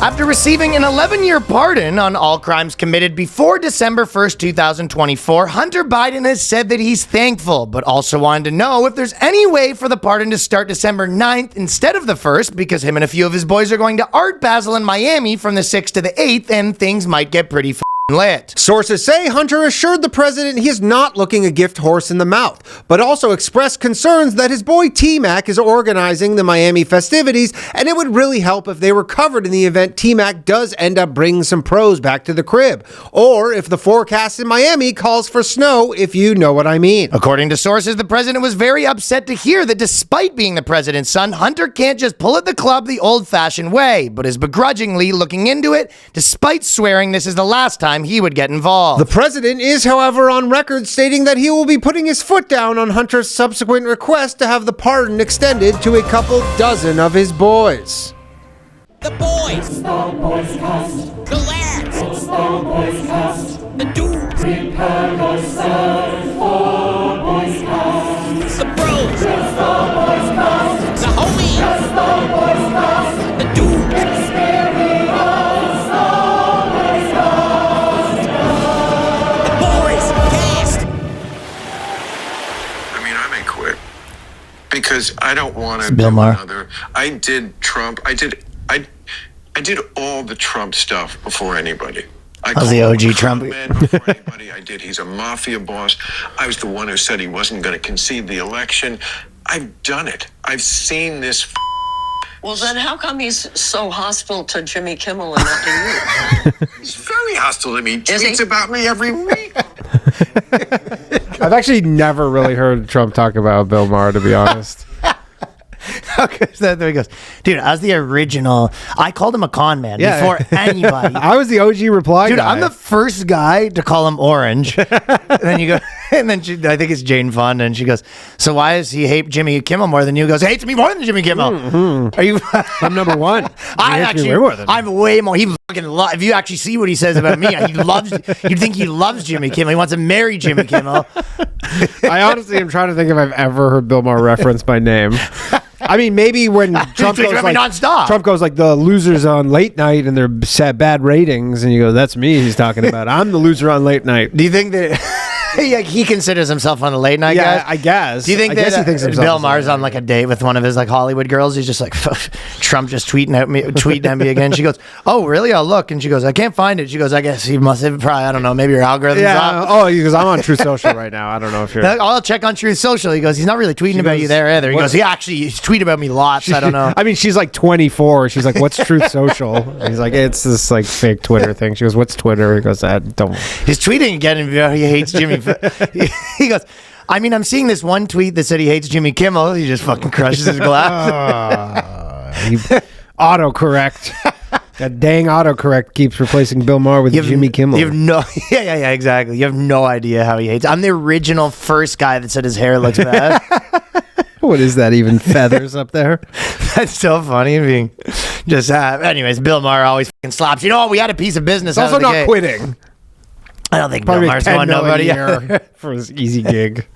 After receiving an 11-year pardon on all crimes committed before December 1st, 2024, Hunter Biden has said that he's thankful, but also wanted to know if there's any way for the pardon to start December 9th instead of the 1st, because him and a few of his boys are going to Art Basel in Miami from the 6th to the 8th, and things might get pretty lit. Sources say Hunter assured the president he is not looking a gift horse in the mouth, but also expressed concerns that his boy T-Mac is organizing the Miami festivities, and it would really help if they were covered in the event T-Mac does end up bringing some pros back to the crib, or if the forecast in Miami calls for snow, if you know what I mean. According to sources, the president was very upset to hear that despite being the president's son, Hunter can't just pull at the club the old-fashioned way, but is begrudgingly looking into it, despite swearing this is the last time he would get involved. The president is, however, on record stating that he will be putting his foot down on Hunter's subsequent request to have the pardon extended to a couple dozen of his boys. The boys. It's the BOYSCAST. The lads. It's the BOYSCAST. The dudes. Prepare yourself for BOYSCAST. The bros. It's the BOYSCAST. The homies. It's the BOYSCAST. The dudes. Experience the BOYSCAST. The boys cast. I mean, I may quit because I don't want to Bill do Maher. another. I did Trump. I did all the Trump stuff before anybody. I was the called OG Trump. man before anybody. I did. He's a mafia boss. I was the one who said he wasn't going to concede the election. I've done it. I've seen this. Well, then how come he's so hostile to Jimmy Kimmel and not to you? He's very hostile to me. He Is he? tweets about me every week. I've actually never really heard Trump talk about Bill Maher, to be honest. Okay, so there he goes. Dude, I was the original. I called him a con man before anybody. I was the OG reply Dude, guy. I'm the first guy to call him orange. And then you go, and then I think it's Jane Fonda, and she goes, so why does he hate Jimmy Kimmel more than you? He goes, he hates me more than Jimmy Kimmel. Mm-hmm. Are you? I'm number one. I'm way more. He fucking loves. If you actually see what he says about me, he loves. You'd think he loves Jimmy Kimmel. He wants to marry Jimmy Kimmel. I honestly am trying to think if I've ever heard Bill Maher reference my name. I mean, maybe when Trump tweets goes about me like nonstop. Trump goes like the losers on late night and their bad ratings, and you go, "That's me." He's talking about. I'm the loser on late night. Do you think that he considers himself one of the late night guys? Yeah, I guess. Do you think I that guess he thinks himself Bill as a Maher's late on like a date with one of his like Hollywood girls? He's just like, Trump just tweeting at me again. She goes, oh really? I'll look. And she goes, I can't find it. She goes, I guess he must have probably, I don't know, maybe your algorithm's Yeah. off. Oh, he goes, I'm on Truth Social right now. I don't know if you're. I'll check on Truth Social. He goes, he's not really tweeting about goes, you there either. He what- goes, he's tweeting about me lots. I don't know. I mean, she's like 24. She's like, "What's Truth Social?" And he's like, "It's this like fake Twitter thing." She goes, "What's Twitter?" He goes, "I don't." He's tweeting again and he hates Jimmy. He goes, I mean, I'm seeing this one tweet that said he hates Jimmy Kimmel. He just fucking crushes his glass. Autocorrect. That dang autocorrect keeps replacing Bill Maher with Jimmy Kimmel. You have no, yeah, exactly. You have no idea how he hates. I'm the original first guy that said his hair looks bad. What is that? Even feathers up there? That's so funny. Being just, anyways, Bill Maher always fucking slaps. You know what? We had a piece of business. It's also not quitting. I don't think Probably Bill Maher's $10 going nobody. million for his easy gig.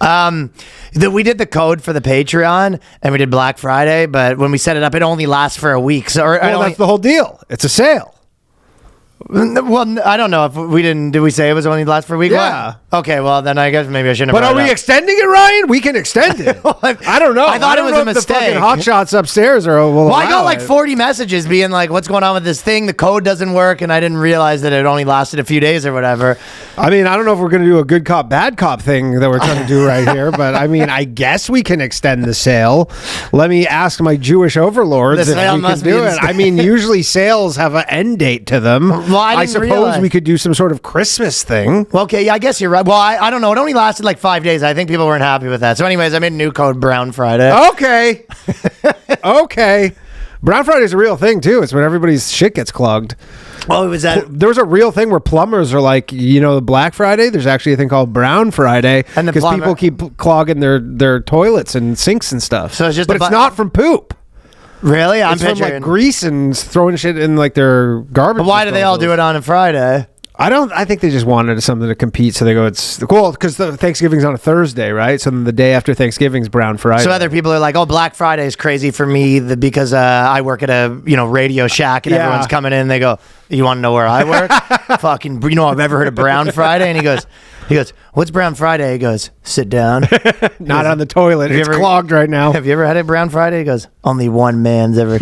We did the code for the Patreon and we did Black Friday, but when we set it up, it only lasts for a week. So, That's the whole deal. It's a sale. Well, I don't know if we did we say it was only last for a week? Yeah. Okay, well, then I guess maybe I shouldn't have But are brought it we up. extending it, Ryan? We can extend it. I don't know. I thought it was don't a know if the mistake. fucking hotshots upstairs are. Well, I got like 40 messages being like, what's going on with this thing? The code doesn't work, and I didn't realize that it only lasted a few days or whatever. I mean, I don't know if we're going to do a good cop, bad cop thing that we're trying to do right here, but I mean, I guess we can extend the sale. Let me ask my Jewish overlords The if sale we can must be do it. I mean, usually sales have an end date to them. Well, I didn't suppose realize. we could do some sort of Christmas thing. Well, okay, yeah, I guess you're right. Well, I don't know. It only lasted like 5 days. I think people weren't happy with that. So anyways, I made a new code, Brown Friday. Okay. Okay. Brown Friday is a real thing, too. It's when everybody's shit gets clogged. Well, it was that. There's a real thing where plumbers are like, Black Friday. There's actually a thing called Brown Friday And the because plumber- people keep clogging their toilets and sinks and stuff. So it's just but a it's not from poop. Really? I'm It's from picturing. like grease and throwing shit in like their garbage. But why do they all do it on a Friday? I think they just wanted something to compete, so they go, it's cool, because Thanksgiving's on a Thursday, right? So then the day after Thanksgiving's Brown Friday. So other people are like, oh, Black Friday is crazy for me because I work at a Radio Shack and everyone's coming in and they go, you want to know where I work? Fucking, I've ever heard of Brown Friday? And he goes, what's Brown Friday? He goes, sit down. Not on the toilet. It's clogged right now. Have you ever had a Brown Friday? He goes, only one man's ever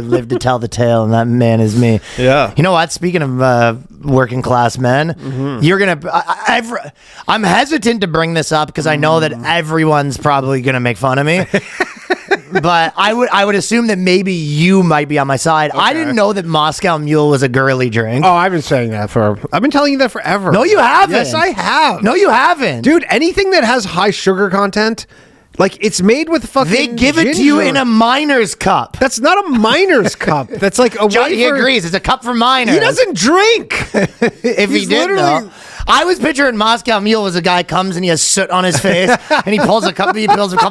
lived to tell the tale, and that man is me. Yeah. You know what? Speaking of working class men, you're going to... I'm hesitant to bring this up because I know that everyone's probably going to make fun of me. But I would assume that maybe you might be on my side. Okay. I didn't know that Moscow Mule was a girly drink. Oh, I've been saying that I've been telling you that forever. No, you haven't. Yes, I have. No, you haven't. Dude, anything that has high sugar content, like it's made with fucking They give it to you in a miner's cup. That's not a miner's cup. That's like a Johnny, he agrees. It's a cup for miners. He doesn't drink. If he did, though. I was picturing Moscow Mule as a guy comes and he has soot on his face and he pulls a couple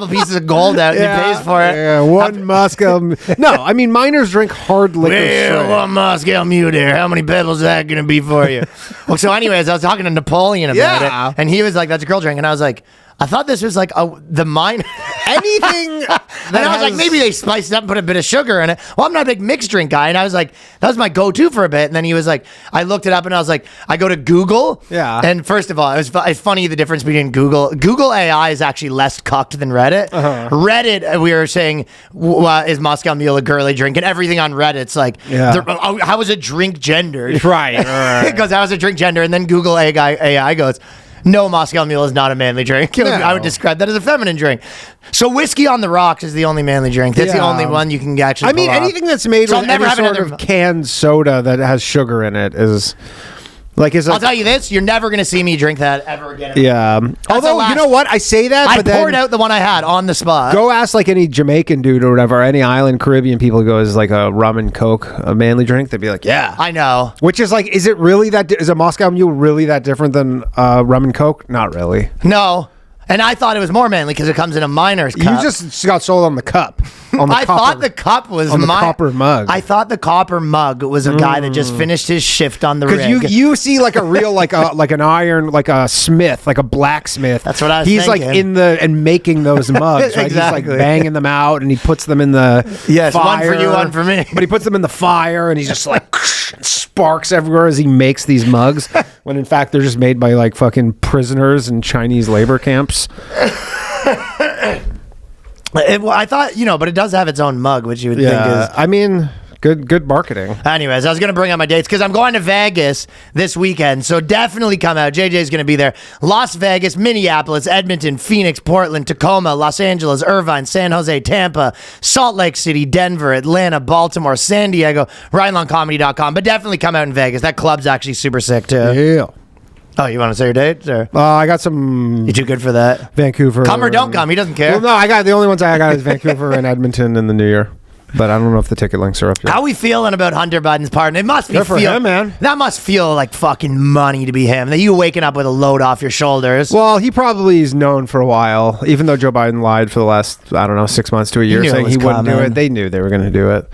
pieces of gold out and he pays for it. Yeah, one Moscow. No, I mean miners drink hard liquor. Well, one Moscow Mule there. How many pebbles is that going to be for you? Well, so anyways, I was talking to Napoleon about it, and he was like, "That's a girl drink," and I was like, I thought this was like the mine. Anything. And I was like, maybe they spiced it up and put a bit of sugar in it. Well, I'm not a big mixed drink guy. And I was like, that was my go-to for a bit. And then he was like, I looked it up and I was like, I go to Google. Yeah. And first of all, it's funny the difference between Google. Google AI is actually less cucked than Reddit. Reddit, we were saying, is Moscow Mule a girly drink? And everything on Reddit's like, how is a drink gendered? Right. Because how is a drink gendered? And then Google AI goes, no, Moscow Mule is not a manly drink. I would describe that as a feminine drink. So whiskey on the rocks is the only manly drink. That's the only one you can actually pull off. Anything that's made with any sort of canned soda that has sugar in it is... I'll tell you this, you're never going to see me drink that ever again. Yeah. Although, you know what? I say that, but I poured out the one I had on the spot. Go ask any Jamaican dude or whatever, any island Caribbean people go, is like a rum and Coke a manly drink? They'd be like, yeah. I know. Which is like, is it really that, is a Moscow Mule really that different than rum and Coke? Not really. No. And I thought it was more manly because it comes in a miner's cup. You just got sold on the cup. I thought the cup was on the copper mug. I thought the copper mug was a guy that just finished his shift on the rig. Because you see like a real like an iron, like a smith, like a blacksmith. That's what I was He's thinking. like in and making those mugs. Right? Exactly. He's like banging them out and he puts them in the yes, fire. one for you, one for me. But he puts them in the fire and he's just like sparks everywhere as he makes these mugs. When in fact they're just made by like fucking prisoners in Chinese labor camps. I thought, but it does have its own mug, which you would think is... I mean, good marketing. Anyways, I was going to bring out my dates because I'm going to Vegas this weekend, so definitely come out. JJ's going to be there. Las Vegas, Minneapolis, Edmonton, Phoenix, Portland, Tacoma, Los Angeles, Irvine, San Jose, Tampa, Salt Lake City, Denver, Atlanta, Baltimore, San Diego, RyanLongComedy.com. But definitely come out in Vegas. That club's actually super sick, too. Yeah. Oh, you want to say your dates? Or? I got some... You too good for that? Vancouver. Come or don't come. He doesn't care. Well, no, the only ones I got is Vancouver and Edmonton in the new year. But I don't know if the ticket links are up yet. How are we feeling about Hunter Biden's pardon? It must be good for him, man. That must feel like fucking money to be him. That you waking up with a load off your shoulders. Well, he probably is known for a while, even though Joe Biden lied for the last, 6 months to a year saying he wouldn't do it. They knew they were going to do it.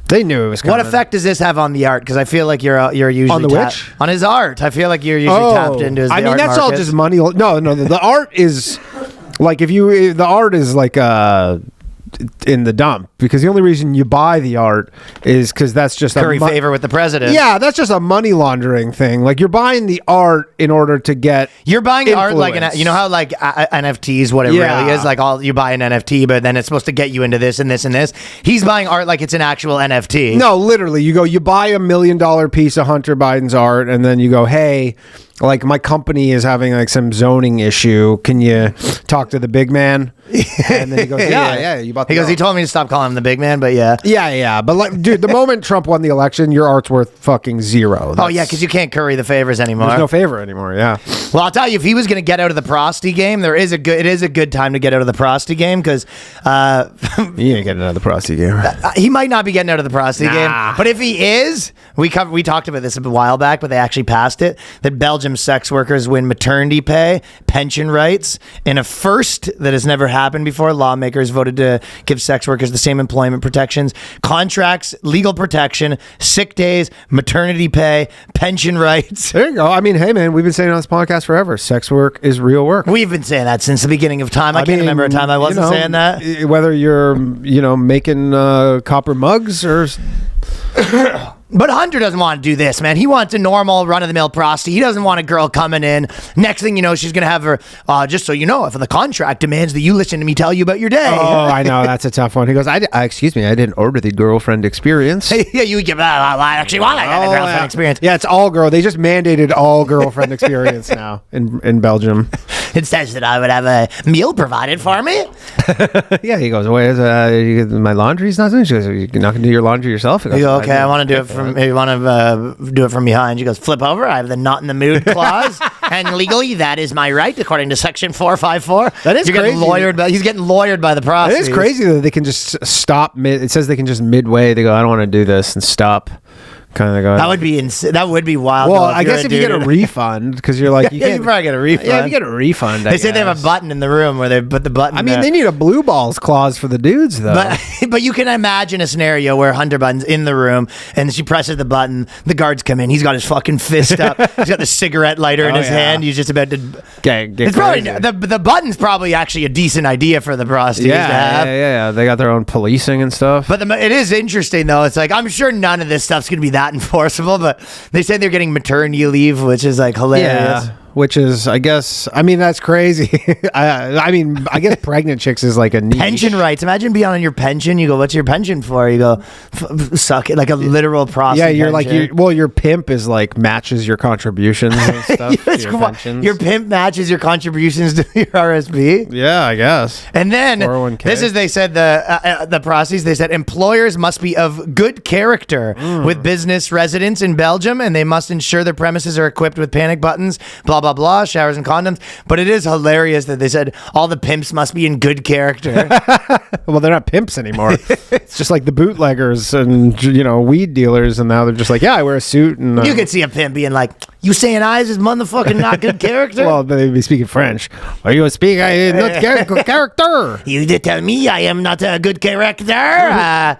They knew it was coming. What effect does this have on the art? Because I feel like you're usually on the which? On his art. I feel like you're usually tapped into his. That's market. all just money. No, the art is like the art is like in the dump, because the only reason you buy the art is because that's just curry favor with the president. Yeah, that's just a money laundering thing. Like you're buying the art in order to get. You're buying art like you know how like NFTs, what it really is. Like you buy an NFT, but then it's supposed to get you into this and this and this. He's buying art like it's an actual NFT. No, literally, you buy $1 million piece of Hunter Biden's art, and then you go, hey, like my company is having like some zoning issue. Can you talk to the big man? And then he goes, yeah. You bought. He told me to stop calling him the big man, but yeah. But like, dude, the moment Trump won the election, your art's worth fucking zero. Because you can't curry the favors anymore. There's no favor anymore. Yeah. Well, I'll tell you, if he was going to get out of the prosty game, it is a good time to get out of the prosty game because he ain't getting out of the prosty game. He might not be getting out of the prosty game, but if he is, we talked about this a while back, but they actually passed it that Belgian Belgium sex workers win maternity pay, pension rights. In a first that has never happened before, lawmakers voted to give sex workers the same employment protections, contracts, legal protection, sick days, maternity pay, pension rights. There you go. I mean, hey, man, we've been saying on this podcast forever, sex work is real work. We've been saying that since the beginning of time. I can't remember a time I wasn't saying that. Whether you're, making copper mugs or... But Hunter doesn't want to do this, man. He wants a normal run-of-the-mill prostitute. He doesn't want a girl coming in. Next thing you know, she's going to have her, just so you know, if the contract demands that you listen to me tell you about your day. Oh, I know. That's a tough one. He goes, excuse me, I didn't order the girlfriend experience. Yeah, you give that. I actually want a girlfriend experience. Yeah, it's all girl. They just mandated all girlfriend experience now in Belgium. It says that I would have a meal provided for me. Yeah, he goes, wait, my laundry's not doing? She goes, you're not going to do your laundry yourself? He goes, You go, okay, I want to do it from. You want to do it from behind? She goes, flip over. I have the not in the mood clause, and legally that is my right according to Section 454. That is crazy. He's getting lawyered by the It prostitutes. is crazy that they can just stop it says they can just midway. They go, I don't want to do this, and stop. Kind of go. That would be that would be wild. Well, though, I guess if you get a refund, because you're like, you probably get a refund. Yeah, if you get a refund. They say they have a button in the room where they put the button. I mean, they need a blue balls clause for the dudes, though. But you can imagine a scenario where Hunter Biden's in the room and she presses the button. The guards come in. He's got his fucking fist up. He's got the cigarette lighter in his hand. He's just about to. It's probably the button's probably actually a decent idea for the prostitutes to have. Yeah. They got their own policing and stuff. But it is interesting though. It's like I'm sure none of this stuff's gonna be that enforceable. But they say they're getting maternity leave, which is like hilarious. Yeah. Which is, I guess, that's crazy. I guess pregnant chicks is like a niche. Pension rights. Imagine being on your pension. You go, what's your pension for? You go, suck it. Like a literal prostitute. Yeah, you're pension. Your pimp is like matches your contributions and stuff. Your pimp matches your contributions to your RSP. Yeah, I guess. And then 401k. This is, they said the prostitutes, they said employers must be of good character with business residents in Belgium, and they must ensure their premises are equipped with panic buttons, blah, blah, blah, showers and condoms. But it is hilarious that they said all the pimps must be in good character. Well, they're not pimps anymore. It's just like the bootleggers and, weed dealers, and now they're just like, yeah, I wear a suit. And you could see a pimp being like, you saying eyes is motherfucking not good character? Well, they'd be speaking French. Are you speaking not character? You did tell me I am not a good character.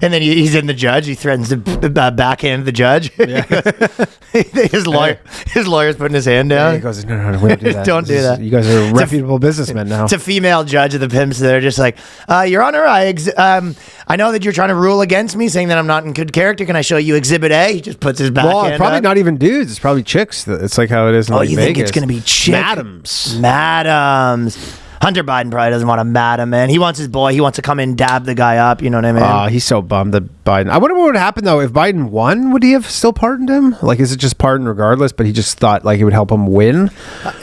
And then he's in the judge. He threatens to backhand the judge. Yeah. his lawyer's putting his hand down. Yeah, he goes, no, we don't do that. Don't do that. You guys are reputable businessmen now. It's a female judge of the pimps. They're just like, Your Honor, I know that you're trying to rule against me, saying that I'm not in good character. Can I show you Exhibit A? He just puts his backhand Well, probably up. not even dudes. It's probably chicks. It's like how it is in you Vegas. think it's going to be chicks? Madams. Hunter Biden probably doesn't want to madam, man. He wants his boy. He wants to come in, dab the guy up. You know what I mean? Oh, he's so bummed that Biden. I wonder what would happen though if Biden won. Would he have still pardoned him? Like, is it just pardon regardless? But he just thought like it would help him win.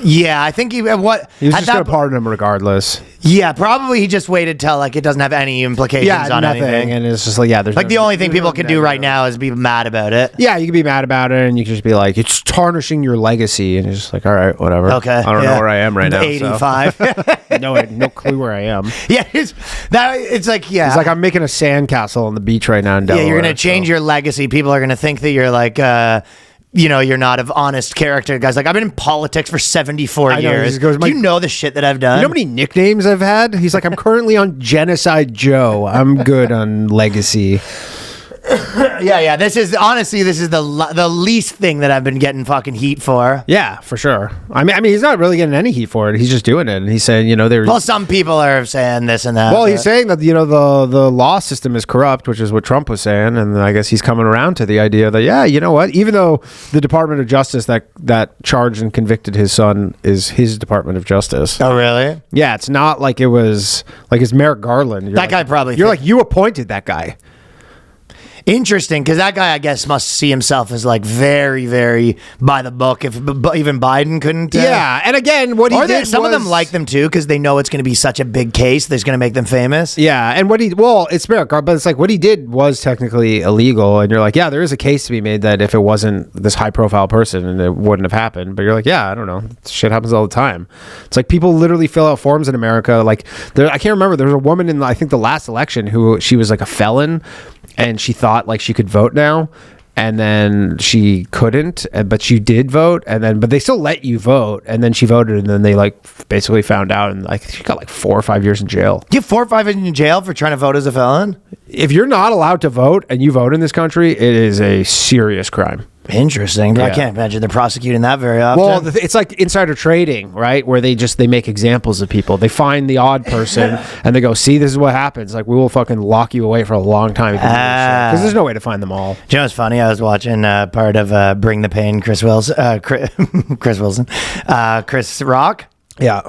Yeah, I think he was just going to pardon him regardless. Yeah, probably he just waited till like it doesn't have any implications on nothing. anything. And it's just like there's like the only thing people can do right now is be mad about it. Yeah, you can be mad about it, and you can just be like, it's tarnishing your legacy, and you're just like, all right, whatever. Okay, I don't know where I am right now. 85. So. No clue where I am. Yeah, it's like It's like I'm making a sandcastle on the beach right now in Delaware. Yeah, you're gonna change your legacy. People are gonna think that you're like. You're not of honest character. Guys, like, I've been in politics for 74 years. Do you know the shit that I've done? You know how many nicknames I've had? He's like, I'm currently on Genocide Joe. I'm good on legacy. Yeah. This is the least thing that I've been getting fucking heat for. Yeah, for sure. I mean, he's not really getting any heat for it. He's just doing it, and he's saying, Well, some people are saying this and that. Well, he's saying that the law system is corrupt, which is what Trump was saying, and I guess he's coming around to the idea that you know what? Even though the Department of Justice that charged and convicted his son is his Department of Justice. Oh, really? Yeah, it's not like it was like it's Merrick Garland. Guy probably. You're like you appointed that guy. Interesting, because that guy, I guess, must see himself as like very, very by the book. If even Biden couldn't. Yeah, and again, what he did some of them like them too because they know it's going to be such a big case that's going to make them famous. Yeah, and it's Merrick Garland, but it's like what he did was technically illegal, and you're like, yeah, there is a case to be made that if it wasn't this high-profile person, and it wouldn't have happened. But you're like, yeah, I don't know, shit happens all the time. It's like people literally fill out forms in America. Like, I can't remember. There was a woman in I think the last election who she was like a felon. And she thought like she could vote now, and then she couldn't, but she did vote, but they still let you vote, and then she voted, and then they like basically found out, and like she got like 4 or 5 years in jail. You have 4 or 5 in jail for trying to vote as a felon? If you're not allowed to vote and you vote in this country, it is a serious crime. Interesting, but I Yeah. can't imagine they're prosecuting that very often. Well, it's like insider trading, right? Where they make examples of people. They find the odd person and they go, "See, this is what happens. Like, we will fucking lock you away for a long time because there's no way to find them all." Do you know what's funny? I was watching part of Bring the Pain, Chris Wilson, Chris Rock. Yeah.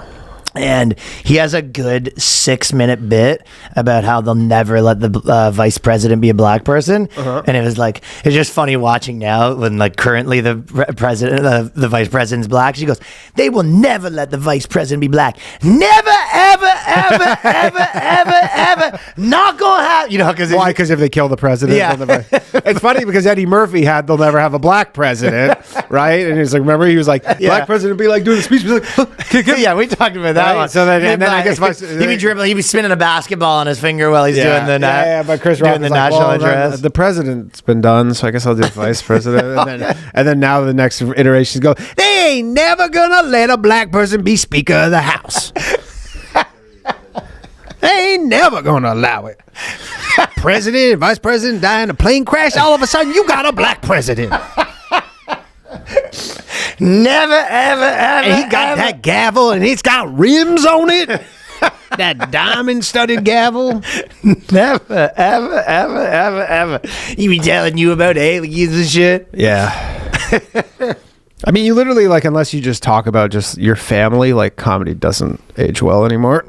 And he has a good 6-minute bit about how they'll never let the vice president be a black person. And it was like, it's just funny watching now when like currently the president, the vice president's black. She goes, they will never let the vice president be black. Never, ever, ever, ever, ever, ever. Not gonna happen. You know, because Why? Because if they kill the president, Yeah. it's funny because Eddie Murphy had "They'll never have a black president," right? And he's like, remember, he was like, "Black president be like doing the speech." He's like, yeah, we talked about that. Right? One. So then I guess he'd be dribbling, he'd be spinning a basketball on his finger while he's doing the but Chris Rock doing the was like, national well, address. The president's been done, so I guess I'll do vice president. And then now the next iterations go, they ain't never gonna let a black person be Speaker of the House. They ain't never gonna allow it. President and vice president die in a plane crash. All of a sudden, you got a black president. Never, ever, ever. And he got that gavel, and it's got rims on it. That diamond-studded gavel. Never, ever, ever, ever, ever. He be telling you about aliens and shit. Yeah. I mean, you literally, like, unless you just talk about just your family, like, comedy doesn't age well anymore.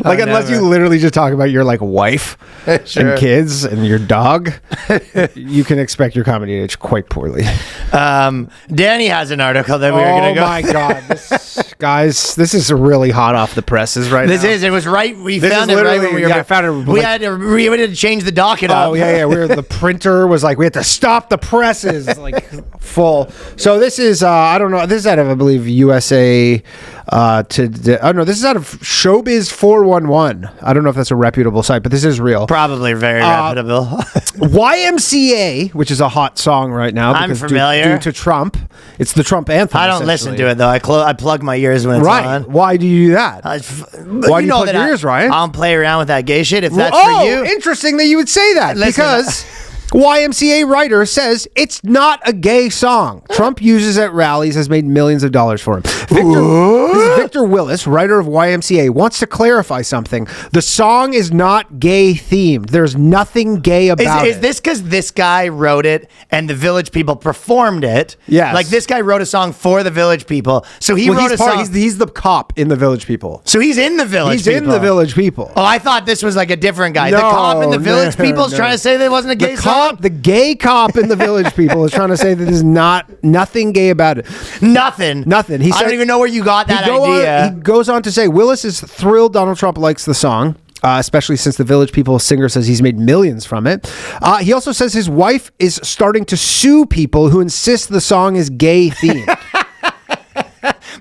Like, unless you literally just talk about your, like, wife Sure. and kids and your dog, you can expect your comedy to age quite poorly. Danny has an article that we were going to go. Oh, my God. Guys, this is really hot off the presses right now. It was right. We This found is it right literally- when we were. yeah, I found it, We like- had to change the docket up. Oh yeah. The printer was like, we had to stop the presses, like full. So this is I don't know. This is out of, I believe, USA. No, this is out of Showbiz 411. I don't know if that's a reputable site, but this is real. Probably very reputable. YMCA, which is a hot song right now. I'm because familiar. due to Trump. It's the Trump anthem. I don't listen to it though. I plug my ears when it's Right. on. Why do you do that? Why do you plug your ears, Ryan? I don't play around with that gay shit. If that's Oh, for you, interesting that you would say that. Listen, Because YMCA writer says it's not a gay song. Trump uses at rallies, has made millions of dollars for him. This is Victor Willis, writer of YMCA, wants to clarify something. The song is not gay themed. There's nothing gay about it. Is this because this guy wrote it and the Village People performed it? Yes. Like this guy wrote a song for the Village People. So he wrote a song. He's the cop in the Village People. So he's in the Village He's People. in the Village People. Oh, I thought this was like a different guy. The No, cop in the Village no, People's no. trying to say there wasn't a gay song? The gay cop in the Village People is trying to say that there's nothing gay about it. Nothing. He I said, don't even know where you got that idea. He goes on to say, Willis is thrilled Donald Trump likes the song, especially since the Village People singer says he's made millions from it. He also says his wife is starting to sue people who insist the song is gay themed.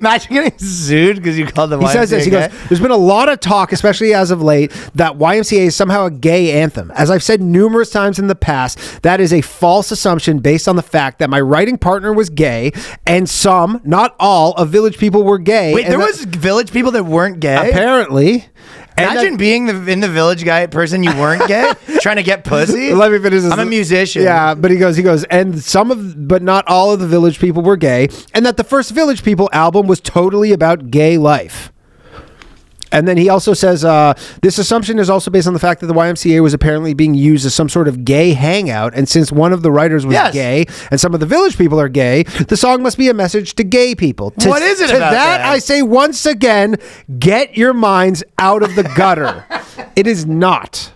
Imagine getting sued because you called the He says this. He goes, there's been a lot of talk, especially as of late, that YMCA is somehow a gay anthem. As I've said numerous times in the past, that is a false assumption based on the fact that my writing partner was gay and some, not all, of Village People were gay. Wait, and there was Village People that weren't gay? apparently. Imagine being in the Village guy person you weren't gay, trying to get pussy. Let me finish this. I'm a musician. Yeah, but he goes, and but not all of the Village People were gay, and that the first Village People album was totally about gay life. And then he also says, this assumption is also based on the fact that the YMCA was apparently being used as some sort of gay hangout. And since one of the writers was gay and some of the Village People are gay, the song must be a message to gay people. What is it about that? I say once again, get your minds out of the gutter. It is not.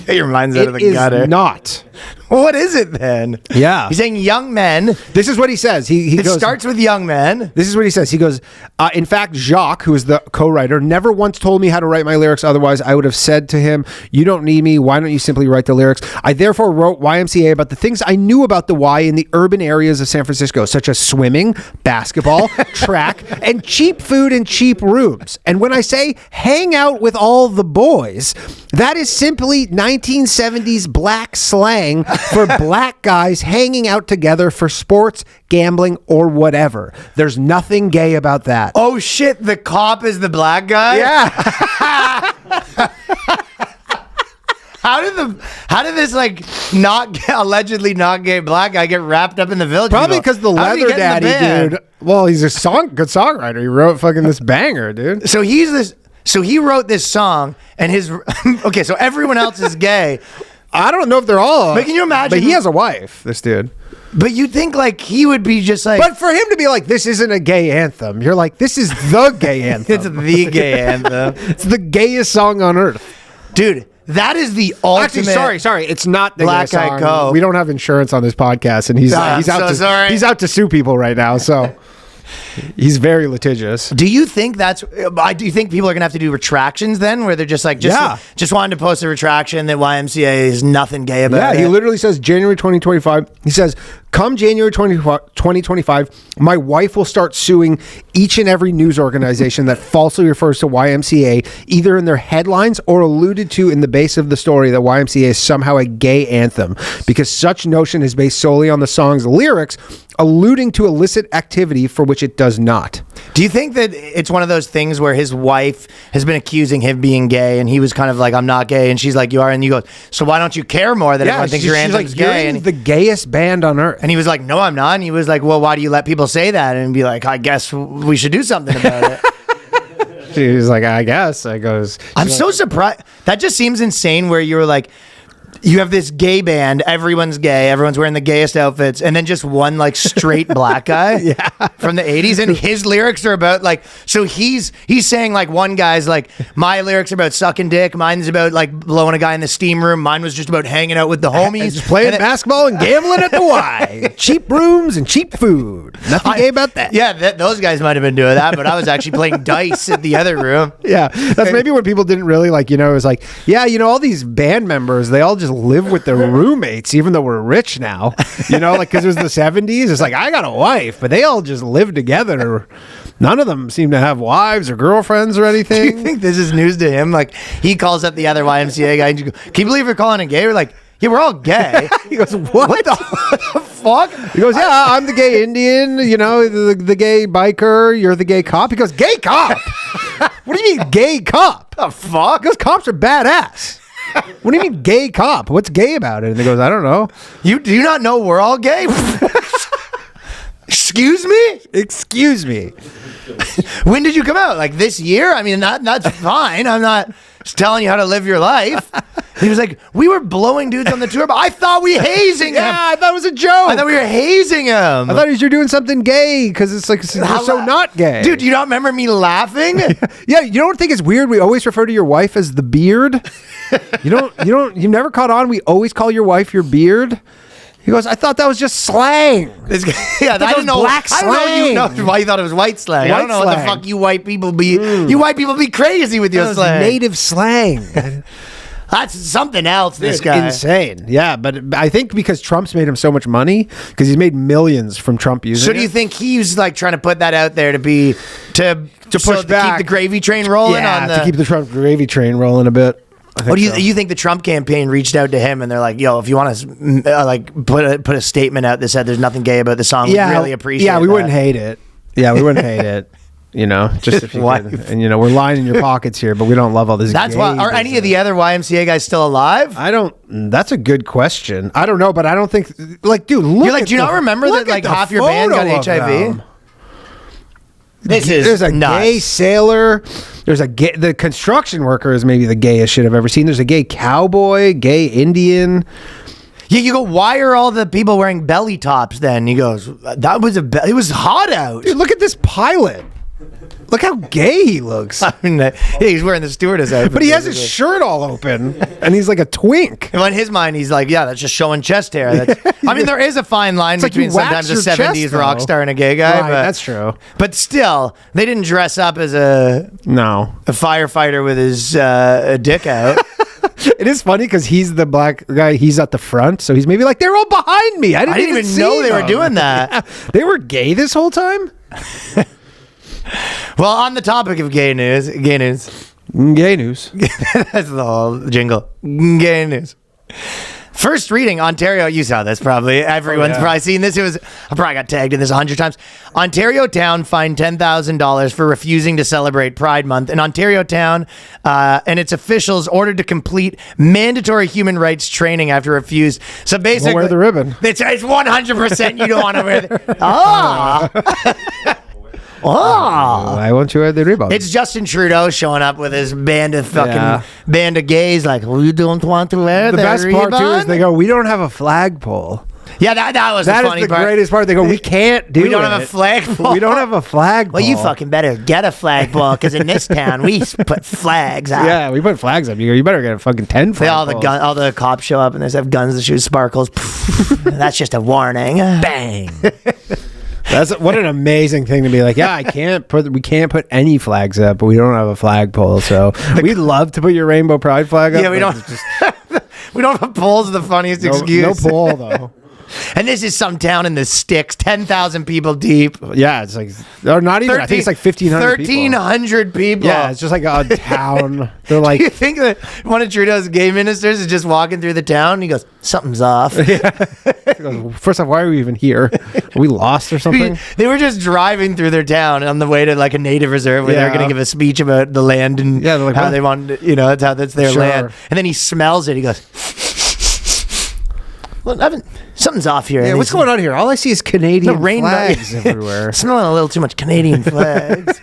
Get your minds out of the It is gutter. not. What is it then? Yeah. He's saying young men. This is what he says. He It goes, starts with young men. This is what he says. He goes, in fact, Jacques, who is the co-writer, never once told me how to write my lyrics. Otherwise, I would have said to him, you don't need me. Why don't you simply write the lyrics? I therefore wrote YMCA about the things I knew about the Y in the urban areas of San Francisco, such as swimming, basketball, track, and cheap food and cheap rooms. And when I say hang out with all the boys, that is simply apparently 1970s black slang for black guys hanging out together for sports, gambling, or whatever. There's nothing gay about that. Oh shit, the cop is the black guy? Yeah. How did this like allegedly not gay black guy get wrapped up in the Village Probably People? because the How did he Leather get in the Daddy band? dude. Well, he's a good songwriter. He wrote fucking this banger, dude. So he wrote this song, and his okay. So everyone else is gay, I don't know if they're all. But can you imagine- But he has a wife. This dude. but you'd think like he would be just like. But for him to be like, this isn't a gay anthem. You're like, this is the gay anthem. it's the gay anthem, It's the gayest song on earth. dude. That is the ultimate. Actually, sorry. It's not the Black gayest song. Eyed Cove. We don't have insurance on this podcast, and he's I'm so sorry. he's out to sue people right now. So he's very litigious. Do you think that's? Do you think people are gonna have to do retractions then, where they're just like, just wanted to post a retraction that YMCA is nothing gay about? Yeah, it? he literally says January 2025. He says, come January 2025, my wife will start suing each and every news organization that falsely refers to YMCA, either in their headlines or alluded to in the base of the story that YMCA is somehow a gay anthem, because such notion is based solely on the song's lyrics, alluding to illicit activity for which it does not. Do you think that it's one of those things where his wife has been accusing him of being gay, and he was kind of like, I'm not gay, and she's like, you are, and you go, so why don't you care more that everyone thinks your anthem's gay? You're And the gayest band on earth. he was like, no, I'm not. And he was like, well, why do you let people say that? And be like, I guess we should do something about it. She was like, I guess. I goes, I'm so surprised. That just seems insane where you're like, you have this gay band, everyone's gay, everyone's wearing the gayest outfits, and then just one like straight black guy from the 80s, and his lyrics are about like, so he's saying like, one guy's like, my lyrics are about sucking dick, mine's about like blowing a guy in the steam room, mine was just about hanging out with the homies, just playing And then- basketball and gambling at the Y. Cheap rooms and cheap food. Nothing gay about that. Yeah, those guys might have been doing that, but I was actually playing dice at the other room. Yeah, that's maybe what people didn't really like. It was like, yeah, all these band members, they all just live with their roommates, even though we're rich now. Like because it was the 70s. It's like, I got a wife, but they all just live together. None of them seem to have wives or girlfriends or anything. Do you think this is news to him? Like he calls up the other YMCA guy and you go, can you believe you're calling it gay? We're like, yeah, we're all gay. He goes, what the fuck? He goes, yeah, I'm the gay Indian, the gay biker, you're the gay cop. He goes, gay cop? What do you mean gay cop? The fuck? Because cops are badass. What do you mean gay cop? What's gay about it? And he goes, I don't know. You do not know we're all gay? Excuse me? Excuse me. When did you come out? Like this year? I mean, that's fine. I'm not telling you how to live your life. He was like, we were blowing dudes on the tour, but I thought we hazing him. Yeah, I thought it was a joke. I thought we were hazing him. I thought you're doing something gay because it's like you're so not gay. Dude, do you not remember me laughing? Yeah, you don't think it's weird? We always refer to your wife as the beard. You've never caught on. We always call your wife your beard. He goes, I thought that was just slang. Yeah, I didn't know. Black I don't slang. know why you thought it was white slang. I don't know what the fuck you white people be. You white people be crazy with your That was slang. native slang. That's something else. This guy. Insane. Yeah, but I think because Trump's made him so much money, because he's made millions from Trump using So do you it. think he's like trying to put that out there to push back, keep the gravy train rolling? Yeah, on the, to keep the Trump gravy train rolling a bit. What do you think the Trump campaign reached out to him and they're like, yo, if you want to like put a statement out that said there's nothing gay about the song, we'd really appreciate it. Yeah, we wouldn't hate it. Yeah, we wouldn't hate it. Just if you Why? could. And we're lying in your pockets here, but we don't love all this. That's gay why. Are any of the other YMCA guys still alive? I don't. That's a good question. I don't know, but I don't think. Like, dude, look. You're like, do you not remember that like half your band got HIV? This is There's a nuts. gay sailor. There's a gay. The construction worker is maybe the gayest shit I've ever seen. There's a gay cowboy, gay Indian. Yeah, you go, why are all the people wearing belly tops then? He goes, it was hot out. Dude, look at this pilot. Look how gay he looks. I mean, yeah, he's wearing the stewardess outfit. But he has his shirt all open, and he's like a twink. And in his mind, he's like, yeah, that's just showing chest hair. I mean, there is a fine line like between you wax sometimes a your 70s chest, rock though. star and a gay guy. Right, but, that's true. But still, they didn't dress up as a firefighter with his dick out. It is funny because he's the black guy. He's at the front, so he's maybe like, they're all behind me. I didn't even see know they were them." doing that. Yeah. They were gay this whole time? Well, on the topic of gay news, Gay news. That's the whole jingle. Gay news. First reading, Ontario. You saw this probably. Everyone's probably seen this. I probably got tagged in this 100 times. Ontario Town fined $10,000 for refusing to celebrate Pride Month. And Ontario Town and its officials ordered to complete mandatory human rights training after refused. So basically, Don't wear the ribbon. It's 100% you don't want to wear the. Why won't you wear the ribbon? It's Justin Trudeau showing up with his band of band of gays, like, we don't want to wear the best ribbon. part too is they go, we don't have a flagpole. Yeah, that was That the is funny the part. greatest part. They go, we can't do it. We don't have a flagpole. We don't have a flagpole. Well, you fucking better get a flagpole, because in this town we put flags out. Yeah, we put flags up. You go, you better get a fucking 10 flagpoles. All the cops show up and they have guns that shoot sparkles. That's just a warning. Bang. That's what an amazing thing to be like. Yeah, we can't put any flags up, but we don't have a flagpole. So we'd love to put your rainbow pride flag up. Yeah, we don't. We don't have poles. The funniest excuse. No pole though. And this is some town in the sticks, 10,000 people deep. Yeah, it's like, or not even. I think it's like 1,500 people. 1,300 people. Yeah, it's just like a town. They're like, Do you think that one of Trudeau's gay ministers is just walking through the town and he goes, something's off? first off, why are we even here? Are we lost or something? They were just driving through their town on the way to like a native reserve where they're going to give a speech about the land and they're like, how what? they want, that's their Sure. land. And then he smells it. He goes, well, something's off here. Yeah, what's going on here? All I see is Canadian flags everywhere. everywhere. Smelling a little too much Canadian flags.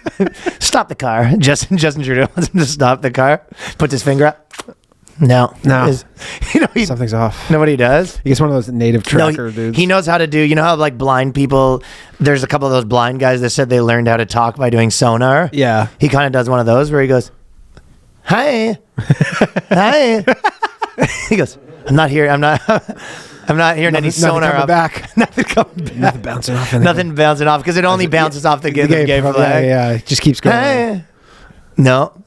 Stop the car. Justin Trudeau wants him to stop the car. Puts his finger up. No. Something's off. Know what he does? He gets one of those native tracker dudes. He knows how to do, you know how like blind people, there's a couple of those blind guys that said they learned how to talk by doing sonar. Yeah. He kind of does one of those where he goes, hi. Hi. He goes, I'm not hearing any sonar coming up. back. Nothing coming back. Nothing bouncing off. Nothing bouncing off because it only bounces off the gay flag. Yeah, it just keeps going. Hey. No.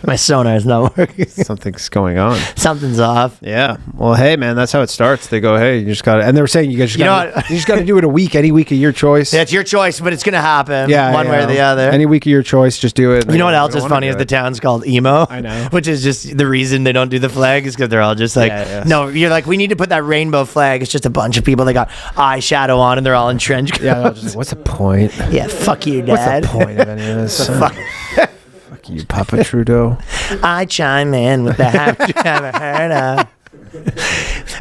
My sonar is not working. Something's going on. Something's off. Yeah. Well, hey, man, that's how it starts. They go, hey, you just got to, and they were saying you just got to do it a week, any week of your choice. Yeah, it's your choice, but it's going to happen one way or the other. Any week of your choice, just do it. You know what else is funny is the town's called emo. I know. Which is just the reason they don't do the flag is because they're all just like, no, you're like, we need to put that rainbow flag. It's just a bunch of people that got eyeshadow on and they're all in trench coats. Yeah, just, what's the point? Yeah, fuck you, Dad. What's the point of any of this? Fuck you, Papa Trudeau. I chime in with the haven't you ever heard of?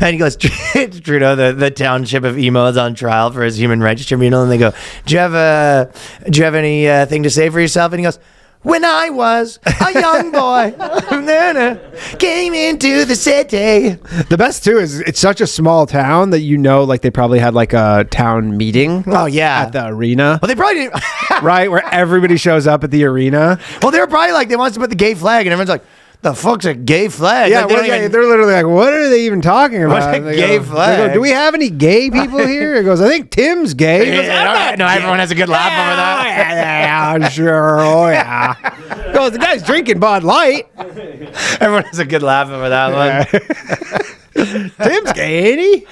And he goes, Trudeau, the township of emo is on trial for his human rights tribunal, and they go, do you have anything to say for yourself? And he goes, when I was a young boy, came into the city. The best too is it's such a small town that like they probably had like a town meeting. Oh yeah, at the arena. Well, they probably didn't. Right, where everybody shows up at the arena. Well, they were probably like, they want us to put the gay flag, and everyone's like, the fuck's a gay flag? Yeah, like, they're literally like, what are they even talking about? What's a gay flag? They go, do we have any gay people here? He goes, I think Tim's gay. He goes, no, everyone has a good laugh over that. Yeah, sure. Oh, yeah. He goes, the guy's drinking Bud Light. Everyone has a good laugh over that one. Tim's gay, ain't he?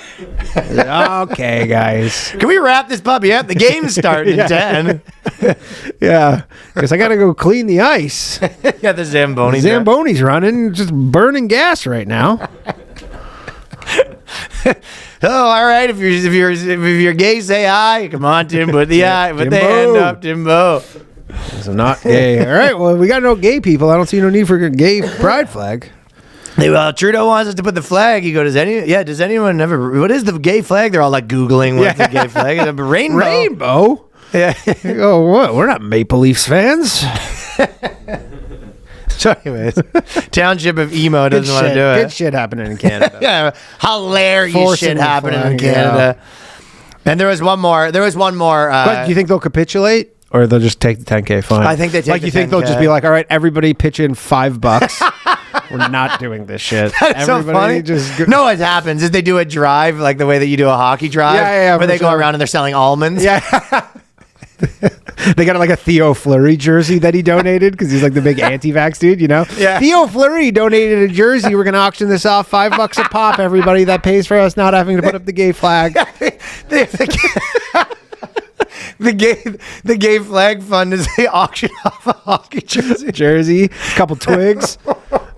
Okay, guys. Can we wrap this puppy up? The game's starting in 10. Yeah. Because I got to go clean the ice. Yeah, the Zamboni. Zamboni's running, just burning gas right now. Oh, all right. If you're gay, say hi. Come on, Tim. Put the hand up, Timbo. So not gay. All right. Well, we got no gay people. I don't see no need for a gay pride flag. Trudeau wants us to put the flag. You go, does anyone ever, what is the gay flag? They're all like Googling what's the gay flag. It's a rainbow. Rainbow? Yeah. Oh, what? We're not Maple Leafs fans. So anyways, township of emo doesn't want to do it. Good shit happening in Canada. Yeah, hilarious Forcing shit the happening flag, in Canada. Yeah. And there was one more. But do you think they'll capitulate? Or they'll just take the 10K fine? I think they take like the you think 10K. They'll just be like, all right, everybody pitch in $5. We're not doing this shit. That's so funny. No, what happens is they do a drive like the way that you do a hockey drive. Yeah, where they go around and they're selling almonds. Yeah. They got like a Theo Fleury jersey that he donated because he's like the big anti-vax dude, you know? Yeah. Theo Fleury donated a jersey. We're going to auction this off. $5 a pop, everybody. That pays for us not having to put up the gay flag. the gay flag fund is they auction off a hockey jersey, couple twigs,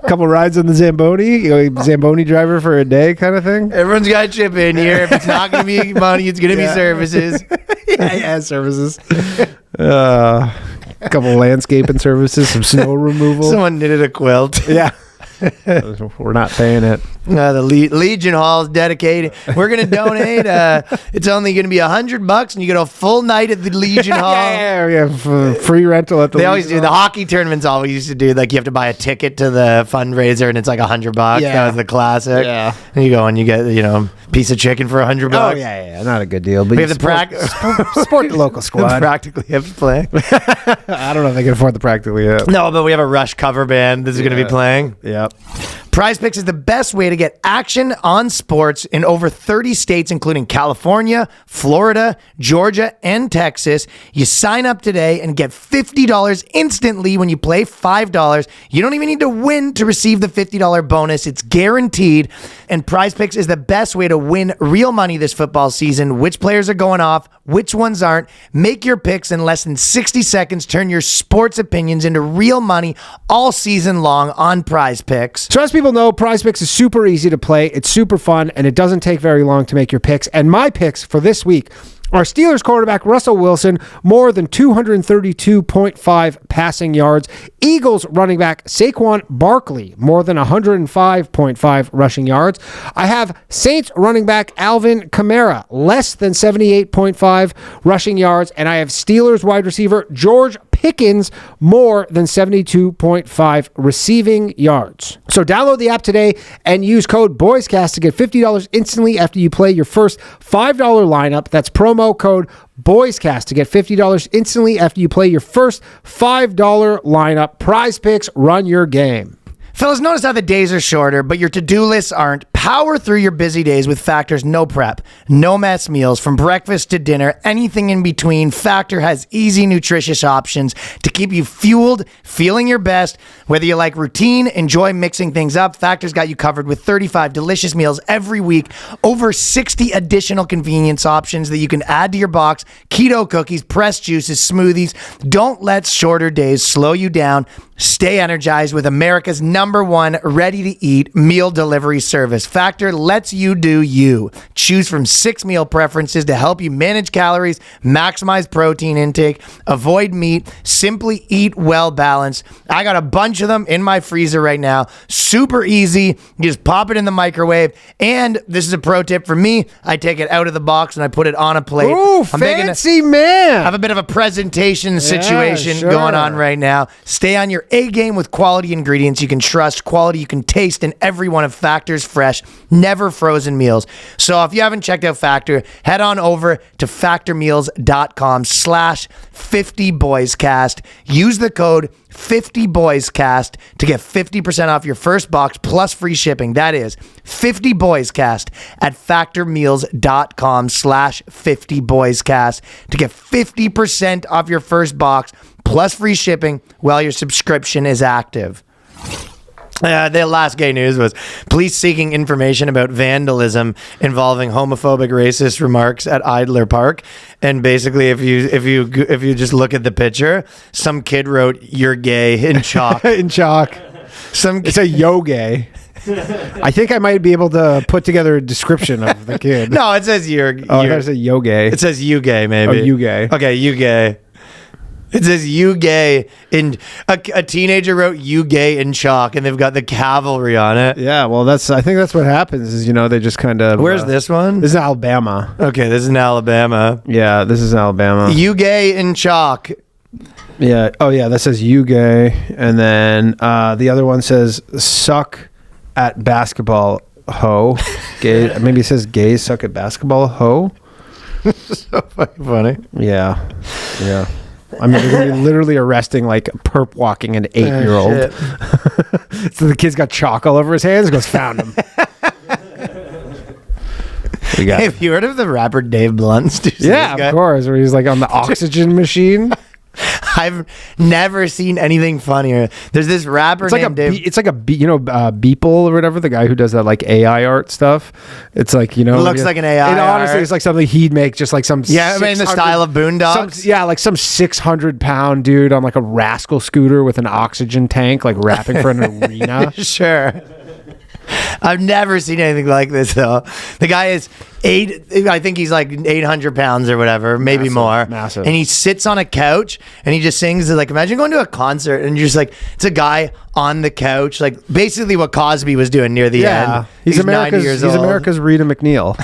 couple rides on the Zamboni, Zamboni driver for a day kind of thing. Everyone's got to chip in here. If it's not going to be money, it's going to be services. yeah, services. A couple landscaping services, some snow removal. Someone knitted a quilt. Yeah. We're not paying it. The Legion Hall is dedicated. We're going to donate. It's only going to be $100, and you get a full night at the Legion Hall. yeah, free rental at the. They always do. The hockey tournaments always used to do, like, you have to buy a ticket to the fundraiser, and it's like $100. Yeah. That was the classic. Yeah. And you go and you get, a piece of chicken for $100. Oh yeah, not a good deal. But We have the support the local squad. practically have to play. I don't know if they can afford the practically yet. No, but we have a Rush cover band that's going to be playing. Yep. Prizepicks is the best way to get action on sports in over 30 states, including California, Florida, Georgia, and Texas. You sign up today and get $50 instantly when you play $5. You don't even need to win to receive the $50 bonus. It's guaranteed. And Prizepicks is the best way to win real money this football season. Which players are going off, which ones aren't. Make your picks in less than 60 seconds. Turn your sports opinions into real money all season long on Prizepicks. So as people know, Prizepicks is super easy to play. It's super fun, and it doesn't take very long to make your picks. And my picks for this week are Steelers quarterback Russell Wilson, more than 232.5 passing yards. Eagles running back Saquon Barkley, more than 105.5 rushing yards. I have Saints running back Alvin Kamara, less than 78.5 rushing yards. And I have Steelers wide receiver George Pickens, more than 72.5 receiving yards. So download the app today and use code BOYSCAST to get $50 instantly after you play your first $5 lineup. That's promo code BOYSCAST to get $50 instantly after you play your first $5 lineup. Prizepicks, run your game. Fellas, notice how the days are shorter, but your to-do lists aren't. Power through your busy days with Factor's no prep, no mess meals, from breakfast to dinner, anything in between. Factor has easy, nutritious options to keep you fueled, feeling your best. Whether you like routine, enjoy mixing things up, Factor's got you covered with 35 delicious meals every week, over 60 additional convenience options that you can add to your box, keto cookies, pressed juices, smoothies. Don't let shorter days slow you down. Stay energized with America's #1 ready-to-eat meal delivery service. Factor lets you do you. Choose from 6 meal preferences to help you manage calories, maximize protein intake, avoid meat, simply eat well balanced. I got a bunch of them in my freezer right now. Super easy. You just pop it in the microwave. And this is a pro tip for me. I take it out of the box and I put it on a plate. Ooh, fancy man. I have a bit of a presentation situation going on right now. Stay on your A game with quality ingredients you can trust, quality you can taste, and every one of Factor's fresh, never frozen meals. So if you haven't checked out Factor, head on over to factormeals.com/50boyscast. Use the code 50boyscast to get 50% off your first box plus free shipping. That is 50boyscast at factormeals.com/50boyscast to get 50% off your first box plus free shipping while your subscription is active. The last gay news was police seeking information about vandalism involving homophobic, racist remarks at Idler Park. And basically, if you just look at the picture, some kid wrote "You're gay" in chalk. In chalk. It's a yo gay. I think I might be able to put together a description of the kid. No, it says you're. I gotta say yo gay. It says you gay, maybe. Oh, you gay. Okay, you gay. It says "you gay" in a teenager wrote "you gay" in chalk, and they've got the cavalry on it. Yeah, well, I think that's what happens. Is they just kind of. Where's this one? This is Alabama. Okay, this is in Alabama. Yeah, this is Alabama. "You gay" in chalk. Yeah. Oh, yeah. That says "you gay," and then the other one says "suck at basketball hoe." Gay. Maybe it says "gays suck at basketball hoe." So fucking funny. Yeah. Yeah. I mean, they're going to be literally arresting, perp walking an 8-year-old. So the kid's got chalk all over his hands. Goes, found him. Have you heard of the rapper Dave Blunt's? Yeah, of course. Where he's on the oxygen machine. I've never seen anything funnier. There's this rapper It's like named Dave. it's like a Beeple or whatever, the guy who does that like AI art stuff. It's like, you know, It looks like an AI It honestly art. is like something he'd make, just like some Yeah, I mean, in the 600 style of Boondocks. like some 600-pound dude on like a rascal scooter with an oxygen tank, like rapping for an arena. Sure. I've never seen anything like this though. The guy is I think he's like 800 pounds or whatever, maybe Massive, more. massive. And he sits on a couch and he just sings. Like, imagine going to a concert and you're just like, it's a guy on the couch, like basically what Cosby was doing near the end. He's 90 years old. America's Rita McNeil.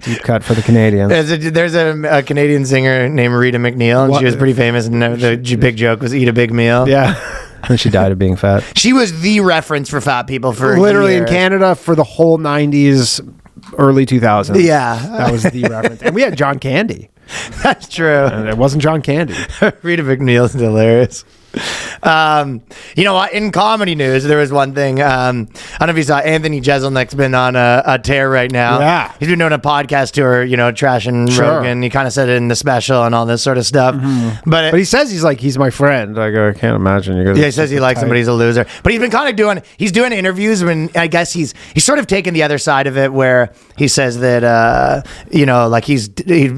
Deep cut for the Canadians. There's a Canadian singer named Rita McNeil, and she was pretty famous. And the big joke was eat a big meal. Yeah. And she died of being fat. She was the reference for fat people for Literally in years. Canada for the whole 90s, early 2000s. Yeah. That was the reference. And we had John Candy. That's true. And it wasn't John Candy. Rita McNeil's hilarious. You know what? In comedy news, there was one thing. I don't know if you saw Anthony Jeselnik's been on a tear right now. Yeah. He's been doing a podcast tour, you know, trashing Sure. Rogan. He kind of said it in the special and all this sort of stuff. But he says he's my friend. Like, I can't imagine you're gonna. Yeah, he says he likes him, but he's a loser. But he's been kind of doing interviews when I guess he's sort of taken the other side of it, where he says that you know, like he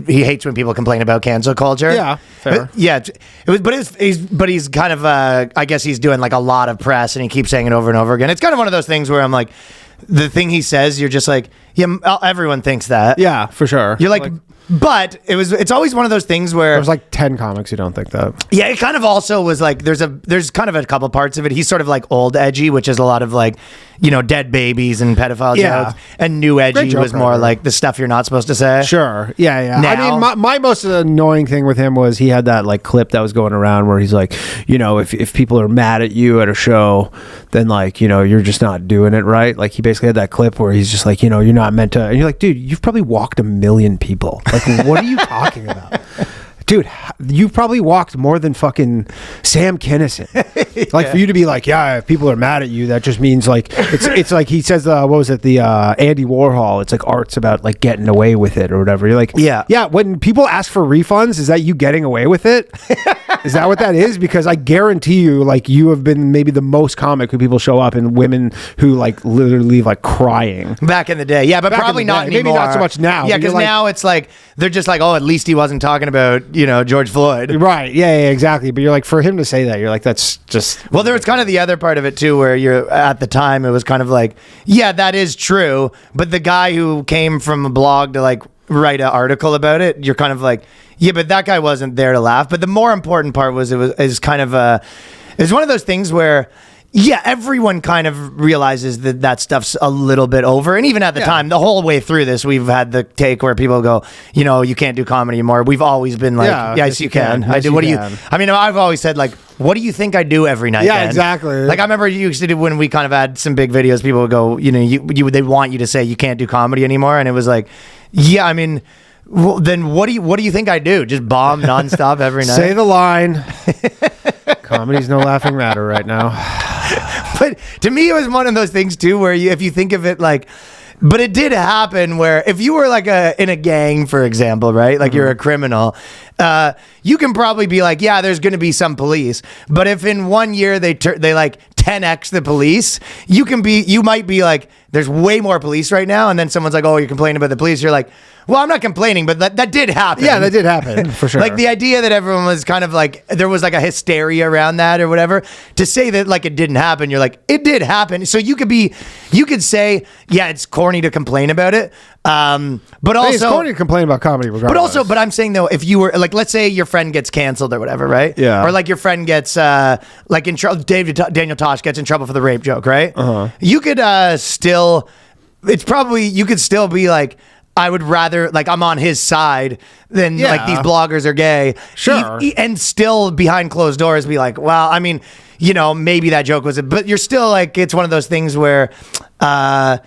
hates when people complain about cancel culture. Yeah, fair. He's kind of I guess he's doing like a lot of press, and he keeps saying it over and over again. It's kind of one of those things where I'm like, the thing he says, you're just like, yeah, everyone thinks that. Yeah, for sure. You're like but it's always one of those things where There's like 10 comics who don't think that. yeah, it kind of also was like there's kind of a couple parts of it. He's sort of like old edgy, which is a lot of like, you know, dead babies and pedophile jokes, and new edgy joke was more writer. like the stuff you're not supposed to say. Sure. Yeah. Now- I mean, my most annoying thing with him was he had that like clip that was going around where he's like, you know, if people are mad at you at a show, then like, you know, you're just not doing it right. Like he basically had that clip where he's just like, you know, you're not meant to, and you're like, dude, you've probably walked 1 million people. Like, what are you talking about? Dude, you've probably walked more than fucking Sam Kinison. Like for you to be like, yeah, if people are mad at you, that just means like it's like he says, what was it, the Andy Warhol? It's like art's about like getting away with it or whatever. You're like, yeah. When people ask for refunds, is that you getting away with it? Is that what that is? Because I guarantee you, like you have been maybe the most comic who people show up and women who like literally leave like crying. Back in the day, yeah, but Back in probably the not day. anymore. Maybe not so much now, Yeah, but because you're like- now it's like they're just like, oh, at least he wasn't talking about, you know, George Floyd. Right. Yeah, exactly. But you're like, for him to say that, you're like, that's just. Well, there was kind of the other part of it too, where you're at the time, it was kind of like, yeah, that is true. But the guy who came from a blog to like write an article about it, you're kind of like, yeah, but that guy wasn't there to laugh. But the more important part was it's kind of it's one of those things where, yeah, everyone kind of realizes that stuff's a little bit over. And even at the time, the whole way through this, we've had the take where people go, you know, you can't do comedy anymore. We've always been like, yes, you can. I Yes, do. you What do you? can. I mean, I've always said like, what do you think I do every night? Yeah, then? exactly. Like I remember you used to do when we kind of had some big videos. People would go, you know, they want you to say you can't do comedy anymore, and it was like, yeah, I mean. Well, then what do you think I do? Just bomb nonstop every night? Say the line. Comedy's no laughing matter right now. But to me, it was one of those things too, where if you think of it like, but it did happen where if you were like in a gang, for example, right? Like you're a criminal, you can probably be like, yeah, there's going to be some police. But if in 1 year they like 10x the police, you might be like, there's way more police right now. And then someone's like, oh, you're complaining about the police. You're like, well, I'm not complaining, but that did happen. Yeah, that did happen for sure. Like the idea that everyone was kind of like, there was like a hysteria around that or whatever, to say that like it didn't happen, you're like, it did happen. So you could say, yeah, it's corny to complain about it. But also, it's corny to complain about comedy regardless. but I'm saying though, if you were like, let's say your friend gets canceled or whatever, right? Yeah. Or like your friend gets like in trouble, Daniel Tosh gets in trouble for the rape joke, right? You could still, you could still be like, I would rather, like, I'm on his side than, like, these bloggers are gay. Sure. And still behind closed doors be like, well, I mean, you know, maybe that joke was but you're still like, it's one of those things where